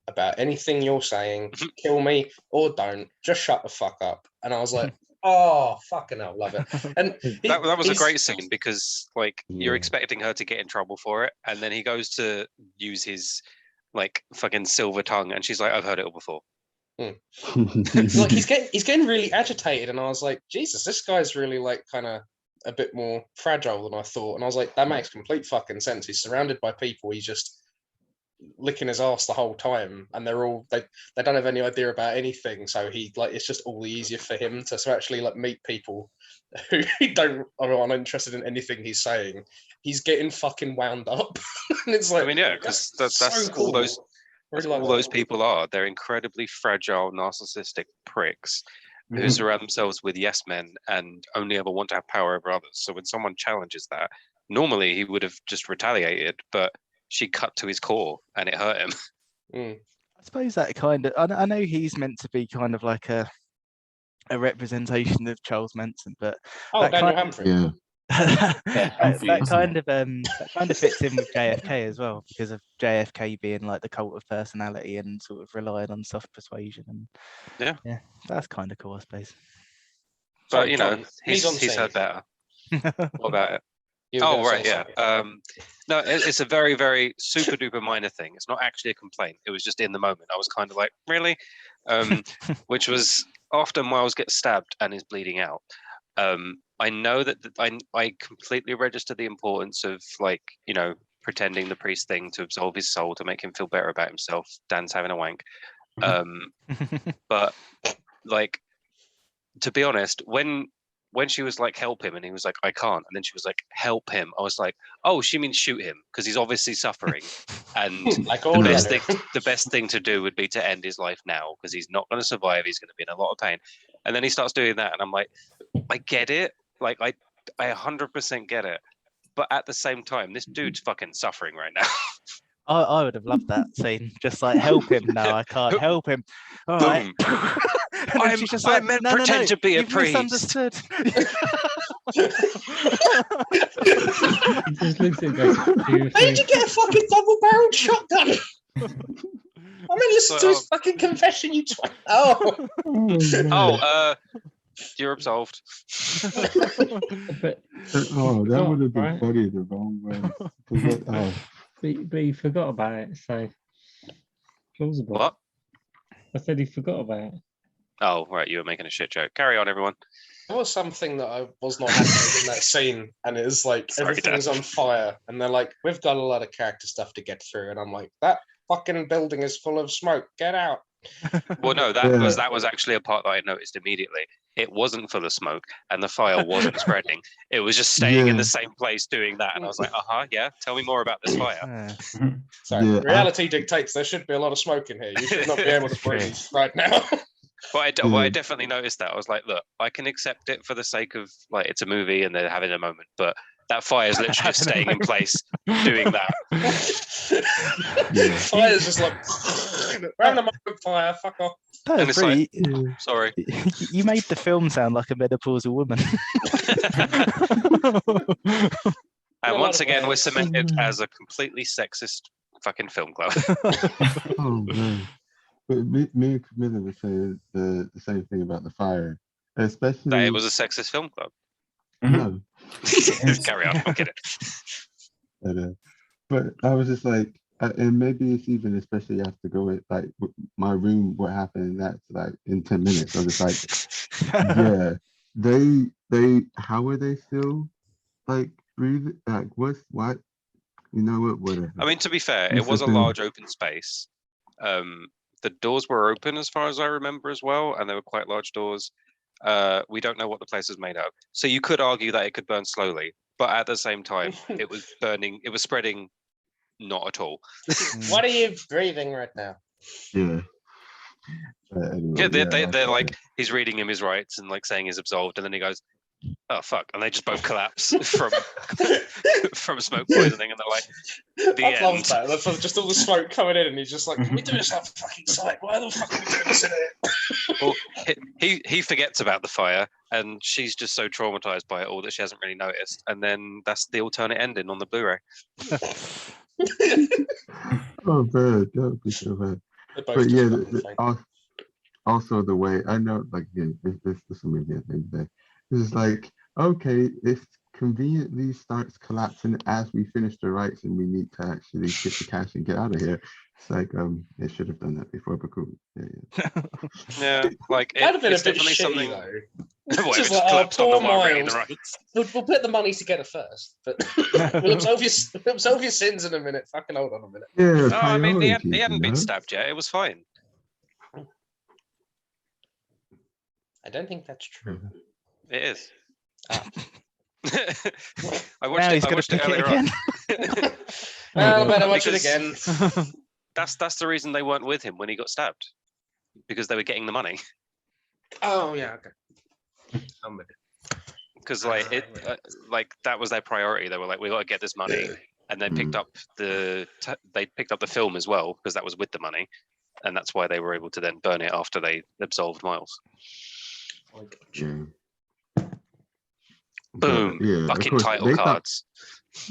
about anything you're saying. Kill me or don't. Just shut the fuck up. And I was like, oh fucking hell, love it. And That was a he's- great scene because like you're Yeah. expecting her to get in trouble for it, and then he goes to use his like fucking silver tongue, and she's like, "I've heard it all before." like he's getting really agitated, and I was like, Jesus, this guy's really like kind of a bit more fragile than I thought. And I was like, that makes complete fucking sense. He's surrounded by people. He's just licking his ass the whole time, and they're all they don't have any idea about anything. So he like it's just all the easier for him to actually like meet people who aren't interested in anything he's saying. He's getting fucking wound up, and it's like, I mean, yeah, because that's so all cool. those Really that's like all that. those people are. They're incredibly fragile, narcissistic pricks who Mm-hmm. surround themselves with yes men and only ever want to have power over others. So when someone challenges that, normally he would have just retaliated, but she cut to his core and it hurt him. Mm. I suppose that kind of. I know he's meant to be kind of like a representation of Charles Manson, but Oh, that Daniel kind- Humphrey. Yeah. Humphrey, that isn't it? kind of fits in with JFK as well, because of JFK being like the cult of personality and sort of relying on soft persuasion, and Yeah. that's kind of cool, I suppose. But Sorry, you know, John, lead on he's scene. heard better. What about it? You were Oh gonna right, say yeah. something. No, it's a very, very super duper minor thing. It's not actually a complaint. It was just in the moment. I was kind of like, really, which was after Miles gets stabbed and is bleeding out. I know that I completely register the importance of like pretending the priest thing to absolve his soul to make him feel better about himself. Dan's having a wank, but like to be honest, when she was like, help him, and he was like, I can't, and then she was like, help him, I was like, oh, she means shoot him because he's obviously suffering, and Like all the other. the best thing to do would be to end his life now because he's not going to survive. He's going to be in a lot of pain, and then he starts doing that, and I'm like, I get it, like I 100% get it, but at the same time, this dude's fucking suffering right now. I would have loved that scene. Just like, help him. No, I can't help him. All right. Boom. And then she's just I like, meant no, pretend to be a you've priest." misunderstood. He just looks at him and goes, "Do you How did you think get a fucking double-barreled shotgun? I mean, listen to his fucking confession, you twat. Oh, Oh, you're absolved. but Oh, that would have been Right. funny the wrong way. 'Cause that- oh, but he forgot about it, so plausible." What? I said he forgot about it. Oh, right, you were making a shit joke. Carry on, everyone. there was something that I was not happy with in that scene, and it was like Sorry, everything's Dan. on fire, and they're like, "We've got a lot of character stuff to get through," and I'm like, "That fucking building is full of smoke. Get out!" Well, no, Yeah. that was actually a part that I noticed immediately. It wasn't full of smoke, and the fire wasn't spreading. It was just staying in Yeah. the same place doing that, and I was like, yeah. Tell me more about this fire. Yeah. So Yeah, reality dictates there should be a lot of smoke in here. You should not be able to True. breathe right now. But I definitely noticed that. I was like, look, I can accept it for the sake of like it's a movie and they're having a moment, but that fire is literally just staying in place doing that. Yeah. Fire's just like random fire. Fuck off. That And was it's like- really. Sorry. You made the film sound like a menopausal woman. And A lot once of again, we're ways. cemented as a completely sexist fucking film club. Oh man. But me and Camilla were saying the same thing about the fire. Especially That it was a sexist film club. no. Carry on. I'm kidding. But I was just like, and maybe it's even especially after going like my room, what happened in that like in 10 minutes. I was like, yeah, they how are they still like breathing? Like what? You know what? Whatever. I mean, to be fair, It's it was a the thing. large open space. The doors were open as far as I remember as well, and they were quite large doors. We don't know what the place was made of. So you could argue that it could burn slowly, but at the same time, it was burning, it was spreading not at all. What are you breathing right now? Yeah. Anyway, Yeah, they're like, he's reading him his rights and like saying he's absolved, and then he goes, oh fuck, and they just both collapse from smoke poisoning, and they're like, the I love end. that. That's just all the smoke coming in, and he's just like, "Can we do this on fucking site? Why the fuck are we doing this in here?" Well, he forgets about the fire, and she's just so traumatized by it all that she hasn't really noticed. And then that's the alternate ending on the Blu-ray. Oh, bad. That would be so bad. They both But just yeah, fucking faint. also the way I know, like, again, this is a movie at the end of the day. This is like, okay, it conveniently starts collapsing as we finish the rights and we need to actually get the cash and get out of here. It's like, they should have done that before, but cool. Yeah, like That'd have been a it's bit definitely shitty something. though. Well, it Just just like, collapsed on poor them while reading the Miles. rights. We'll put the money together first, but we'll absolve your sins in a minute. Fucking hold on a minute. Yeah, No, I mean he priorities, hadn't you been know? stabbed yet. It was fine. I don't think that's true. It is. Ah. I watched Now it. he's I going watched to it pick it earlier on. again. Well, I better watch it Because- again. That's the reason they weren't with him when he got stabbed, because they were getting the money. Oh yeah, okay. I'm with it. Because like like that was their priority. They were like, we got to get this money, and they picked up the film as well because that was with the money, and that's why they were able to then burn it after they absolved Miles. Yeah. Boom! But, yeah, of Fucking course, title they thought- cards.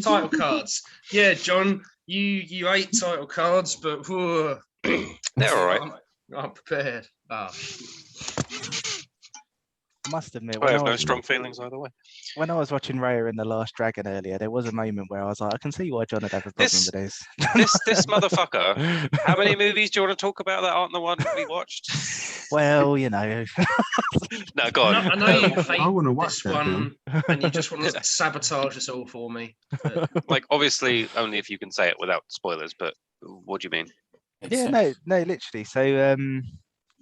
Title cards. Yeah, John, you hate title cards, but whoa, They're all right. I'm prepared. I must admit, I have no strong feelings either way. when I was watching Raya and the Last Dragon earlier, there was a moment where I was like, I can see why John would have a problem with this. This motherfucker. How many movies do you want to talk about that aren't the one we watched? Well, you know. No, go on. I know you hate I wanna watch this that, one, and you just want to sabotage us all for me. But Like, obviously, only if you can say it without spoilers. But what do you mean? Yeah, no, literally. So,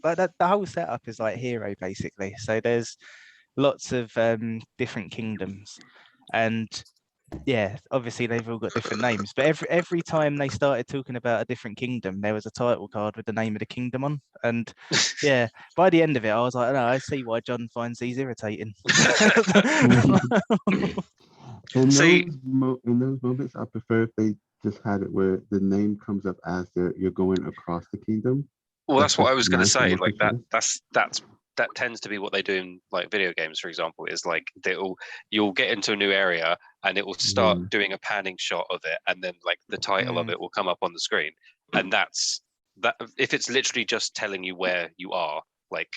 like the whole setup is like Hero, basically. So there's lots of different kingdoms, and yeah, obviously they've all got different names. But every time they started talking about a different kingdom, there was a title card with the name of the kingdom on. And yeah, by the end of it, I was like, no, I see why John finds these irritating. In See- those moments, I prefer if they just had it where the name comes up as you're going across the kingdom. Well, that's what I was going to nice and say. Like looking that tends to be what they do in like video games, for example. Is like you'll get into a new area and it will start doing a panning shot of it, and then like the title of it will come up on the screen, and that's that. If it's literally just telling you where you are, like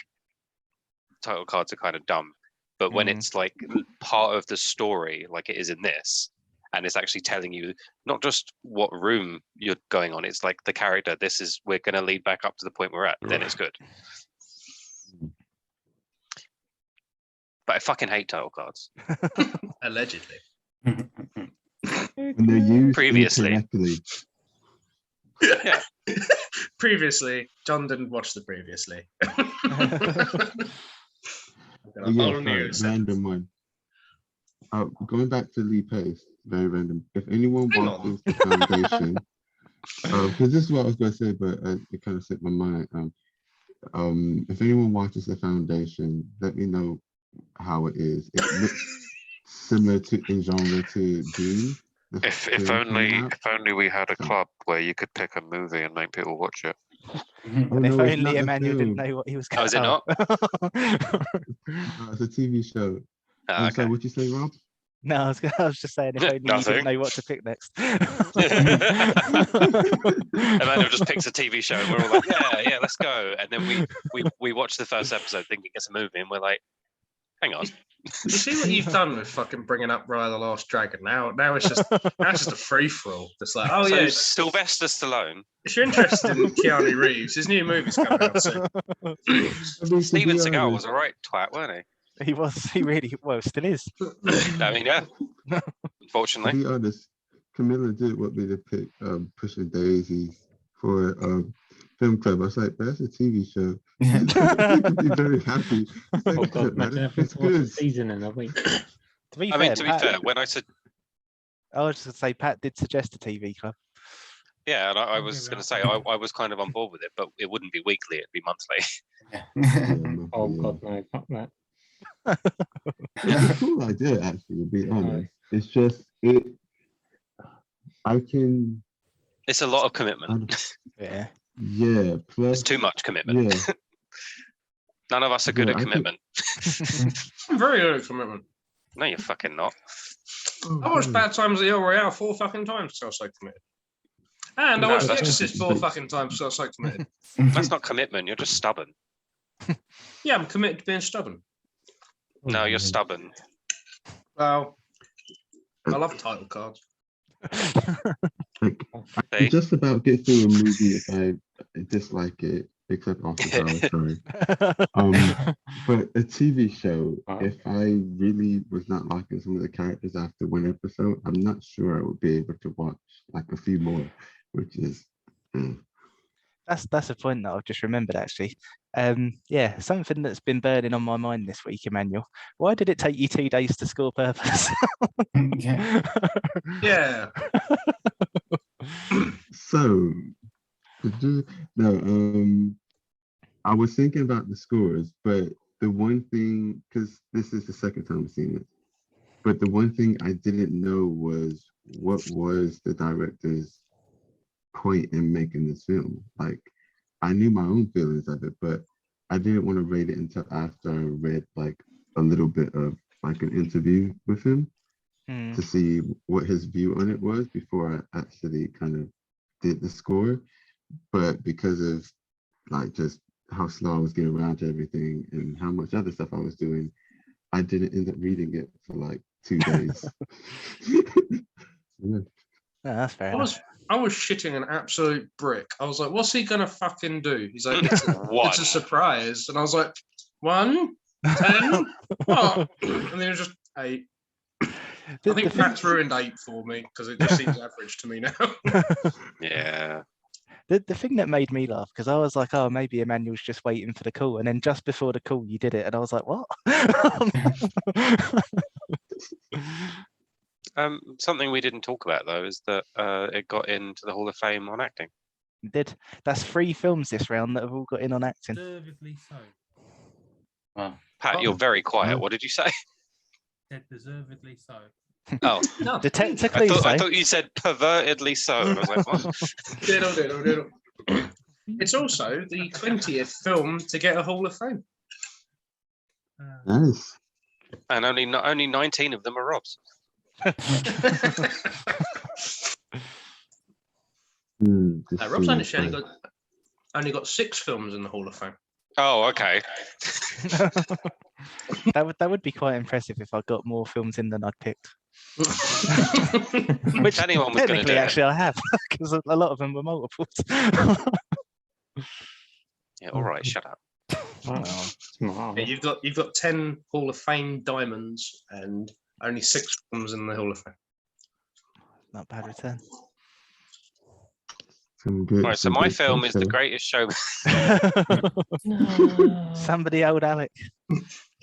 title cards are kind of dumb. But when it's like part of the story, like it is in this, and it's actually telling you not just what room you're going on, it's like the character, we're going to lead back up to the point we're at, then it's good. But I fucking hate title cards. allegedly. And they're used Previously. incorrectly. Yeah. Previously, John didn't watch the previously. Oh, yeah, sorry, random one. Going back to Lee Pace, very random. If anyone Hang watches the Foundation, because this is what I was going to say, but it kind of slipped my mind. If anyone watches the Foundation, let me know how it is. It looks similar in genre to Dune. If only we had a club where you could pick a movie and make people watch it. And if only Emmanuel didn't know what he was going is it not? It's a TV show. Ah, So okay. what you say, Rob? No, I was just saying if only you Nothing. didn't know what to pick next. Emmanuel just picks a TV show and we're all like, yeah, let's go. And then we watch the first episode thinking it's a movie and we're like, hang on. You see what you've done with fucking bringing up Royale the Last Dragon? Now it's just a free for all. It's like, oh So yeah, Sylvester Stallone. if you're interested in Keanu Reeves, his new movie's coming out soon. Steven Seagal was a right twat, weren't He really still is. he? I mean, yeah. To Unfortunately. be honest, Camilla did want me to pick Pushing Daisies for film club. I was like, but that's a TV show. I'd be very happy. It's like, Oh God, imagine having it's to watch a good. season in a week. To be I mean, to be Pat, fair, when I said, I was just going to say, Pat did suggest a TV club. yeah, and I was going to say, I was kind of on board with it, but it wouldn't be weekly, it'd be monthly. Oh God, no, fuck that. It's a cool idea, actually, to be honest. It's just it. I can. It's a lot of commitment. Yeah. Yeah. Plus, It's too much commitment. yeah. None of us are good Yeah, at I think- commitment. I'm very good at commitment. No, you're fucking not. I watched Bad Times at El Royale 4 fucking times because I was so committed. And I No, watched The that's- Exorcist 4 fucking times because I was so committed. That's not commitment. You're just stubborn. Yeah, I'm committed to being stubborn. No, you're Oh, stubborn. Well, I love title cards. Like, I See? can just about get through a movie if I dislike it, except After Hours, sorry. But a TV show, if I really was not liking some of the characters after one episode, I'm not sure I would be able to watch like a few more, which is That's a point that I've just remembered actually. Yeah, something that's been burning on my mind this week, Emmanuel. Why did it take you 2 days to score Purpose? Yeah. Yeah. so. No, I was thinking about the scores, but the one thing, because this is the second time I've seen it, but the one thing I didn't know was what was the director's point in making this film. Like, I knew my own feelings of it, but I didn't want to rate it until after I read like a little bit of like an interview with him to see what his view on it was before I actually kind of did the score. But because of like just how slow I was getting around to everything and how much other stuff I was doing, I didn't end up reading it for like 2 days. Yeah. No, that's fair I enough. was shitting an absolute brick. I was like, what's he gonna fucking do? He's like, it's What? a surprise. And I was like, 1, 10, what? And then it was just 8. I think Pat's ruined 8 for me because it just seems average to me now. Yeah. The thing that made me laugh, because I was like, oh, maybe Emmanuel's just waiting for the call. And then just before the call, you did it. And I was like, what? Something we didn't talk about though is that it got into the Hall of Fame on acting. It did. That's 3 films this round that have all got in on acting. Deservedly so. Wow. Pat, you're very quiet. What did you say? Said deservedly so. Oh, No. The I technically thought so. you said pervertedly so. And I was like, what? Diddle. It's also the 20th film to get a Hall of Fame. Nice. And only 19 of them are Rob's. Rob's only got 6 films in the Hall of Fame. Oh, okay. That would be quite impressive if I got more films in than I'd picked. Which anyone was going to technically, do it. actually, I have, because a lot of them were multiples. Yeah, all right, shut up. Wow. Yeah, you've got 10 Hall of Fame diamonds and only 6 films in the Hall of Fame. Not bad return. Right, so my film is The Greatest Showman. Somebody old Alec.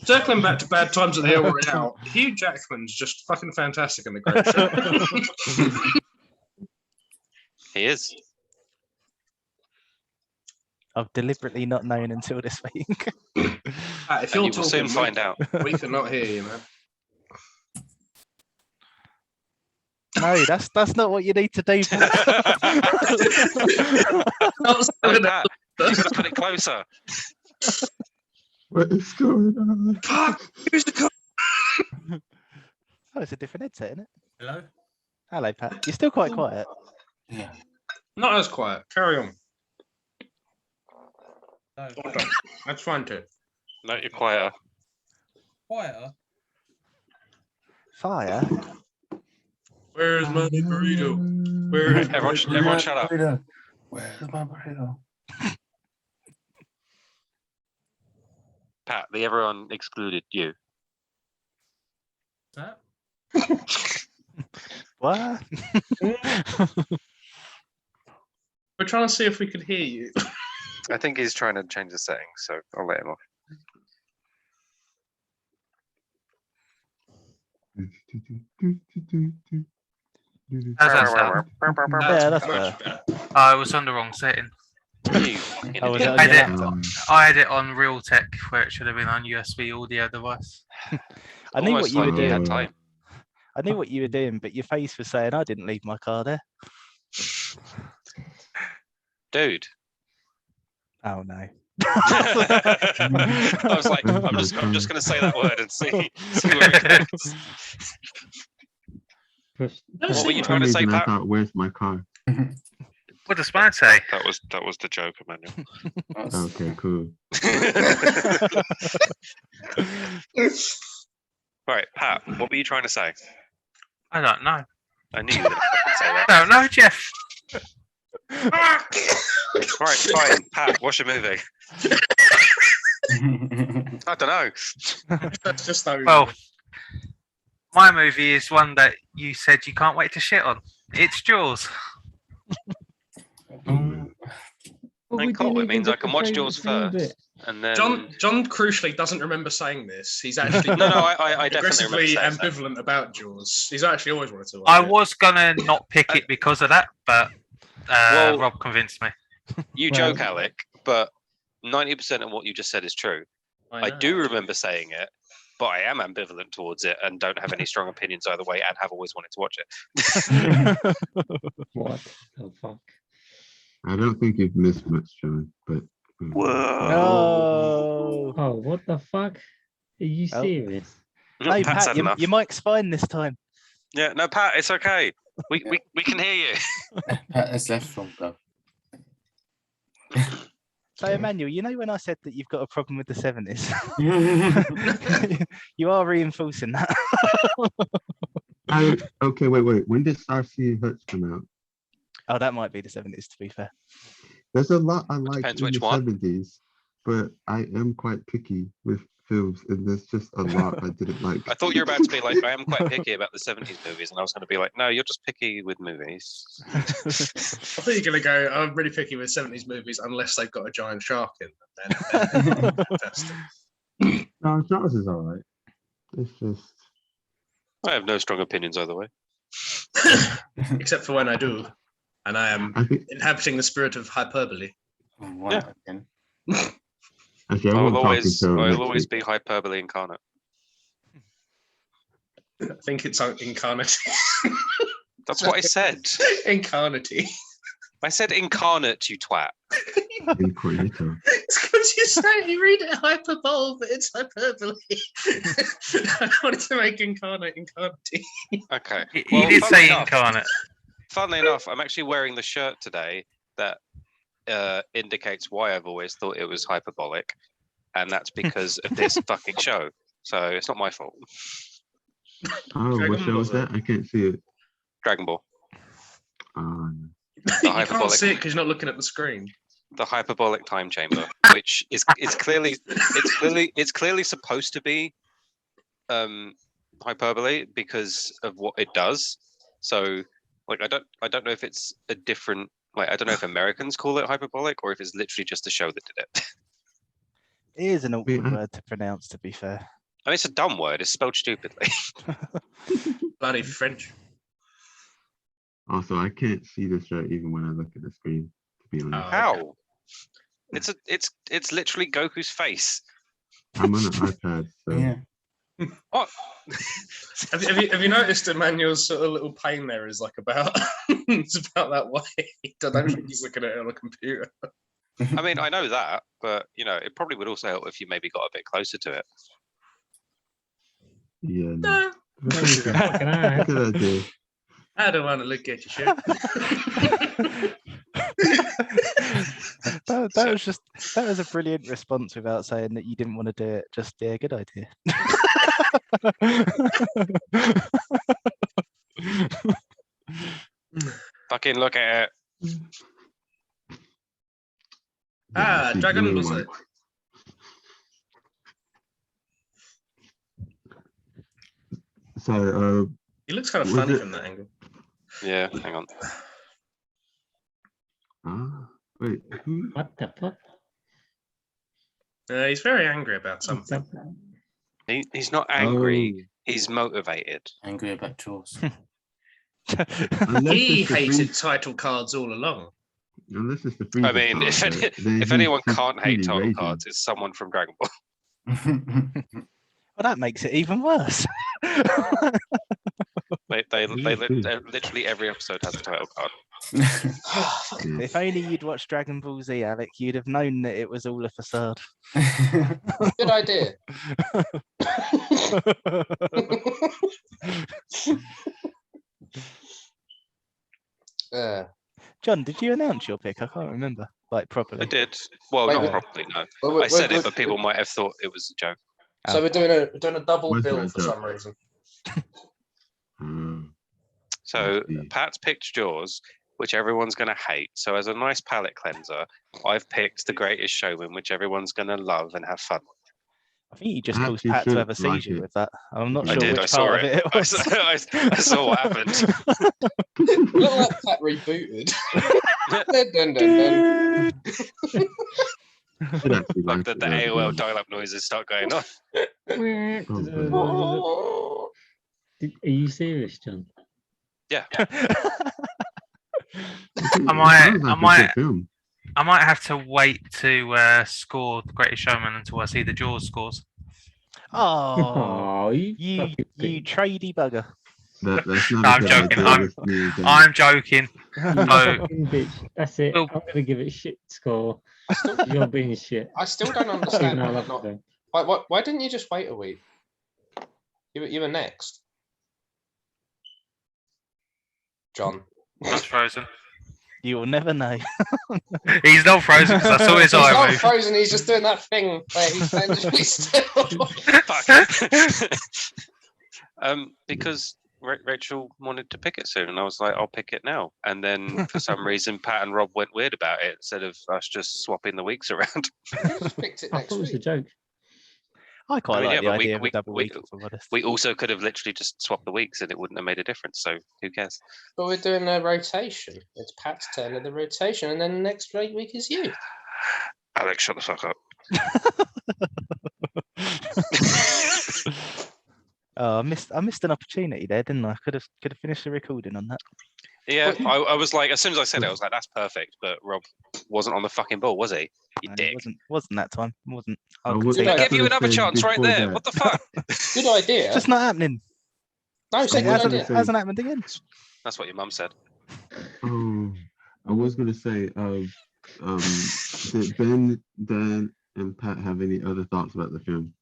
Circling back to Bad Times at the El Royale, Hugh Jackman's just fucking fantastic in The Great Show. He is. I've deliberately not known until this week. If And you're you will soon talking, find out. we cannot hear you, man. No, that's not what you need to do. No, Pat, you should have put it closer. What is going on? Fuck! Who's the cop? Oh, it's a different headset, isn't it? Hello? Hello, Pat. You're still quite quiet. Yeah. Not as quiet. Carry on. No. Hold on. That's fine too. No, you're quieter. Quieter? Fire? Where's my burrito? Where is Everyone shut up. Where's my burrito? Pat, the everyone excluded you. What's that? What? We're trying to see if we could hear you. I think he's trying to change the settings, so I'll let him off. Yeah, that's fair. I was on the wrong setting. You Oh, was idiot. that on your I did. laptop? I had it on Realtek where it should have been on USB audio device. I knew what Almost you were like he had doing. time. I knew what you were doing, but your face was saying I didn't leave my car there. Dude. Oh no. I was like, I'm just gonna say that word and see where it goes. What were you For trying some to say, reason, I Pat? thought, where's my car? What does mine say? That was the joke, Emmanuel. Okay, cool. Right, Pat, what were you trying to say? I don't know. I knew you were gonna fucking say that. I don't know, Jeff. Right, fine. Pat, what's your movie? I don't know. That's just so. Well, my movie is one that you said you can't wait to shit on. It's Jaws. Thank God, it means I can watch Jaws first, and then John crucially doesn't remember saying this. He's actually no, I definitely remember aggressively saying that. ambivalent about Jaws. He's actually always wanted to watch I it. was gonna not pick it because of that, but Well- Rob convinced me. You Well- joke, Alec, but 90% of what you just said is true. I know. do remember saying it, but I am ambivalent towards it and don't have any strong opinions either way, and have always wanted to watch it. What the fuck? I don't think you've missed much, John, but Oh. Oh, what the fuck? Are you Oh. serious? No, Pat's Pat, had your, enough. your mic's fine this time. Yeah, no, Pat, it's okay. We can hear you. Pat has left from though. So, Emmanuel, you know when I said that you've got a problem with the 70s? You are reinforcing that. Okay, wait. When did Starsea Hutch come out? Oh, that might be the 70s, to be fair. There's a lot I like Depends in which the one. 70s, but I am quite picky with films, and there's just a lot I didn't like. I thought you were about to be like, I am quite picky about the 70s movies, and I was going to be like, no, you're just picky with movies. I thought you were going to go, I'm really picky with 70s movies unless they've got a giant shark in them. Then fantastic. No, Jaws is all right. It's just I have no strong opinions either way. Except for when I do. And I am I think inhabiting the spirit of hyperbole. Yeah. actually I I won't will talk until next always week. be hyperbole incarnate. I think it's incarnate. That's what I said. Incarnate. I said incarnate, you twat. Incognito. It's because you read it hyperbole, but it's hyperbole. I wanted to make incarnate. Okay. He Well, did funnily say enough- incarnate. Funnily enough, I'm actually wearing the shirt today that indicates why I've always thought it was hyperbolic, and that's because of this fucking show. So it's not my fault. Oh, what Dragon show Ball is that? I can't see it. Dragon Ball. You can't hyperbolic. see it because you're not looking at the screen. The hyperbolic time chamber, which is clearly supposed to be hyperbole because of what it does. So like I don't know if it's a different, like I don't know if Americans call it hyperbolic or if it's literally just the show that did it. It is an awkward Yeah. word to pronounce, to be fair. I mean, it's a dumb word. It's spelled stupidly. Bloody French. Also, I can't see the shirt even when I look at the screen, to be honest. Oh. How? It's literally Goku's face. I'm on an iPad, so Yeah. What? Have you noticed Emmanuel's sort of little pain there is like about it's about that way. I don't think he's looking at it on a computer. I mean, I know that, but you know, it probably would also help if you maybe got a bit closer to it. yeah. No. No, Fucking hell. Good idea. I don't want to look at your shirt. that was a brilliant response without saying that you didn't want to do it. Just yeah, good idea. Fucking look at it. Ah, The Dragon blue was one. it? So, He looks kind of Was funny it- from that angle. Yeah, hang on. wait, who? What the fuck? He's very angry about It's something. He's not angry. Oh, He's motivated. Angry about Jaws. unless He it's the hated free, title cards all along. unless it's the free. I mean, if anyone can't hate title cards, it's someone from Dragon Ball. Well, that makes it even worse. Literally every episode has a title card. If only you'd watched Dragon Ball Z, Alec, you'd have known that it was all a facade. Good idea. John, did you announce your pick? I can't remember, like properly. I did. Well, Wait, not wait. properly, no. Well, I said we're- it, but people might have thought it was a joke. So we're doing a double Where's bill that for joke? some reason. So see. Pat's picked Jaws, which everyone's going to hate. So as a nice palate cleanser, I've picked The Greatest Showman, which everyone's going to love and have fun with. I think you just I caused actually Pat to have a shouldn't like seizure it. with that. I'm not I sure did, I which saw part of it. it I was. saw what happened. Look like Pat rebooted. Dun, dun, dun, I'd actually Like like the it, AOL dial-up noises start going off. dun. Are you serious, John? Yeah. I might have to wait to score The Greatest Showman until I see the Jaws scores. Oh, you you tradie bugger. That's not No, a I'm good joking. idea with me and Dan. I'm joking. You So- fucking bitch. That's it. Well- I'm gonna give it a shit score. I still, You're being shit. I still don't Even understand. though I Why, love not, it, why didn't you just wait a week? You were next, John. That's frozen. You will never know. He's not frozen because I saw his He's eye not move. frozen. He's just doing that thing where he's standing really still. Because Rachel wanted to pick it soon, and I was like, I'll pick it now. And then for some reason, Pat and Rob went weird about it instead of us just swapping the weeks around. You just picked it I next thought it was a week. joke. I quite like the but idea of a double week, if I'm honest. we also could have literally just swapped the weeks, and it wouldn't have made a difference. So who cares? But we're doing a rotation. It's Pat's turn of the rotation, and then next week is you. Alex, shut the fuck up. Oh, I missed an opportunity there, didn't I? Could have finished the recording on that. Yeah, I was like, as soon as I said it, I was like, that's perfect. But Rob wasn't on the fucking ball, was he? You No, dick. it wasn't that time. It wasn't. I I could would- see I Yeah, that. gave you could've another said chance right before there. that. What the fuck? Good idea. It's just not happening. No, It say good hasn't, idea. say- hasn't happened again. That's what your mum said. Oh, I was gonna say, did Ben, Dan, and Pat have any other thoughts about the film?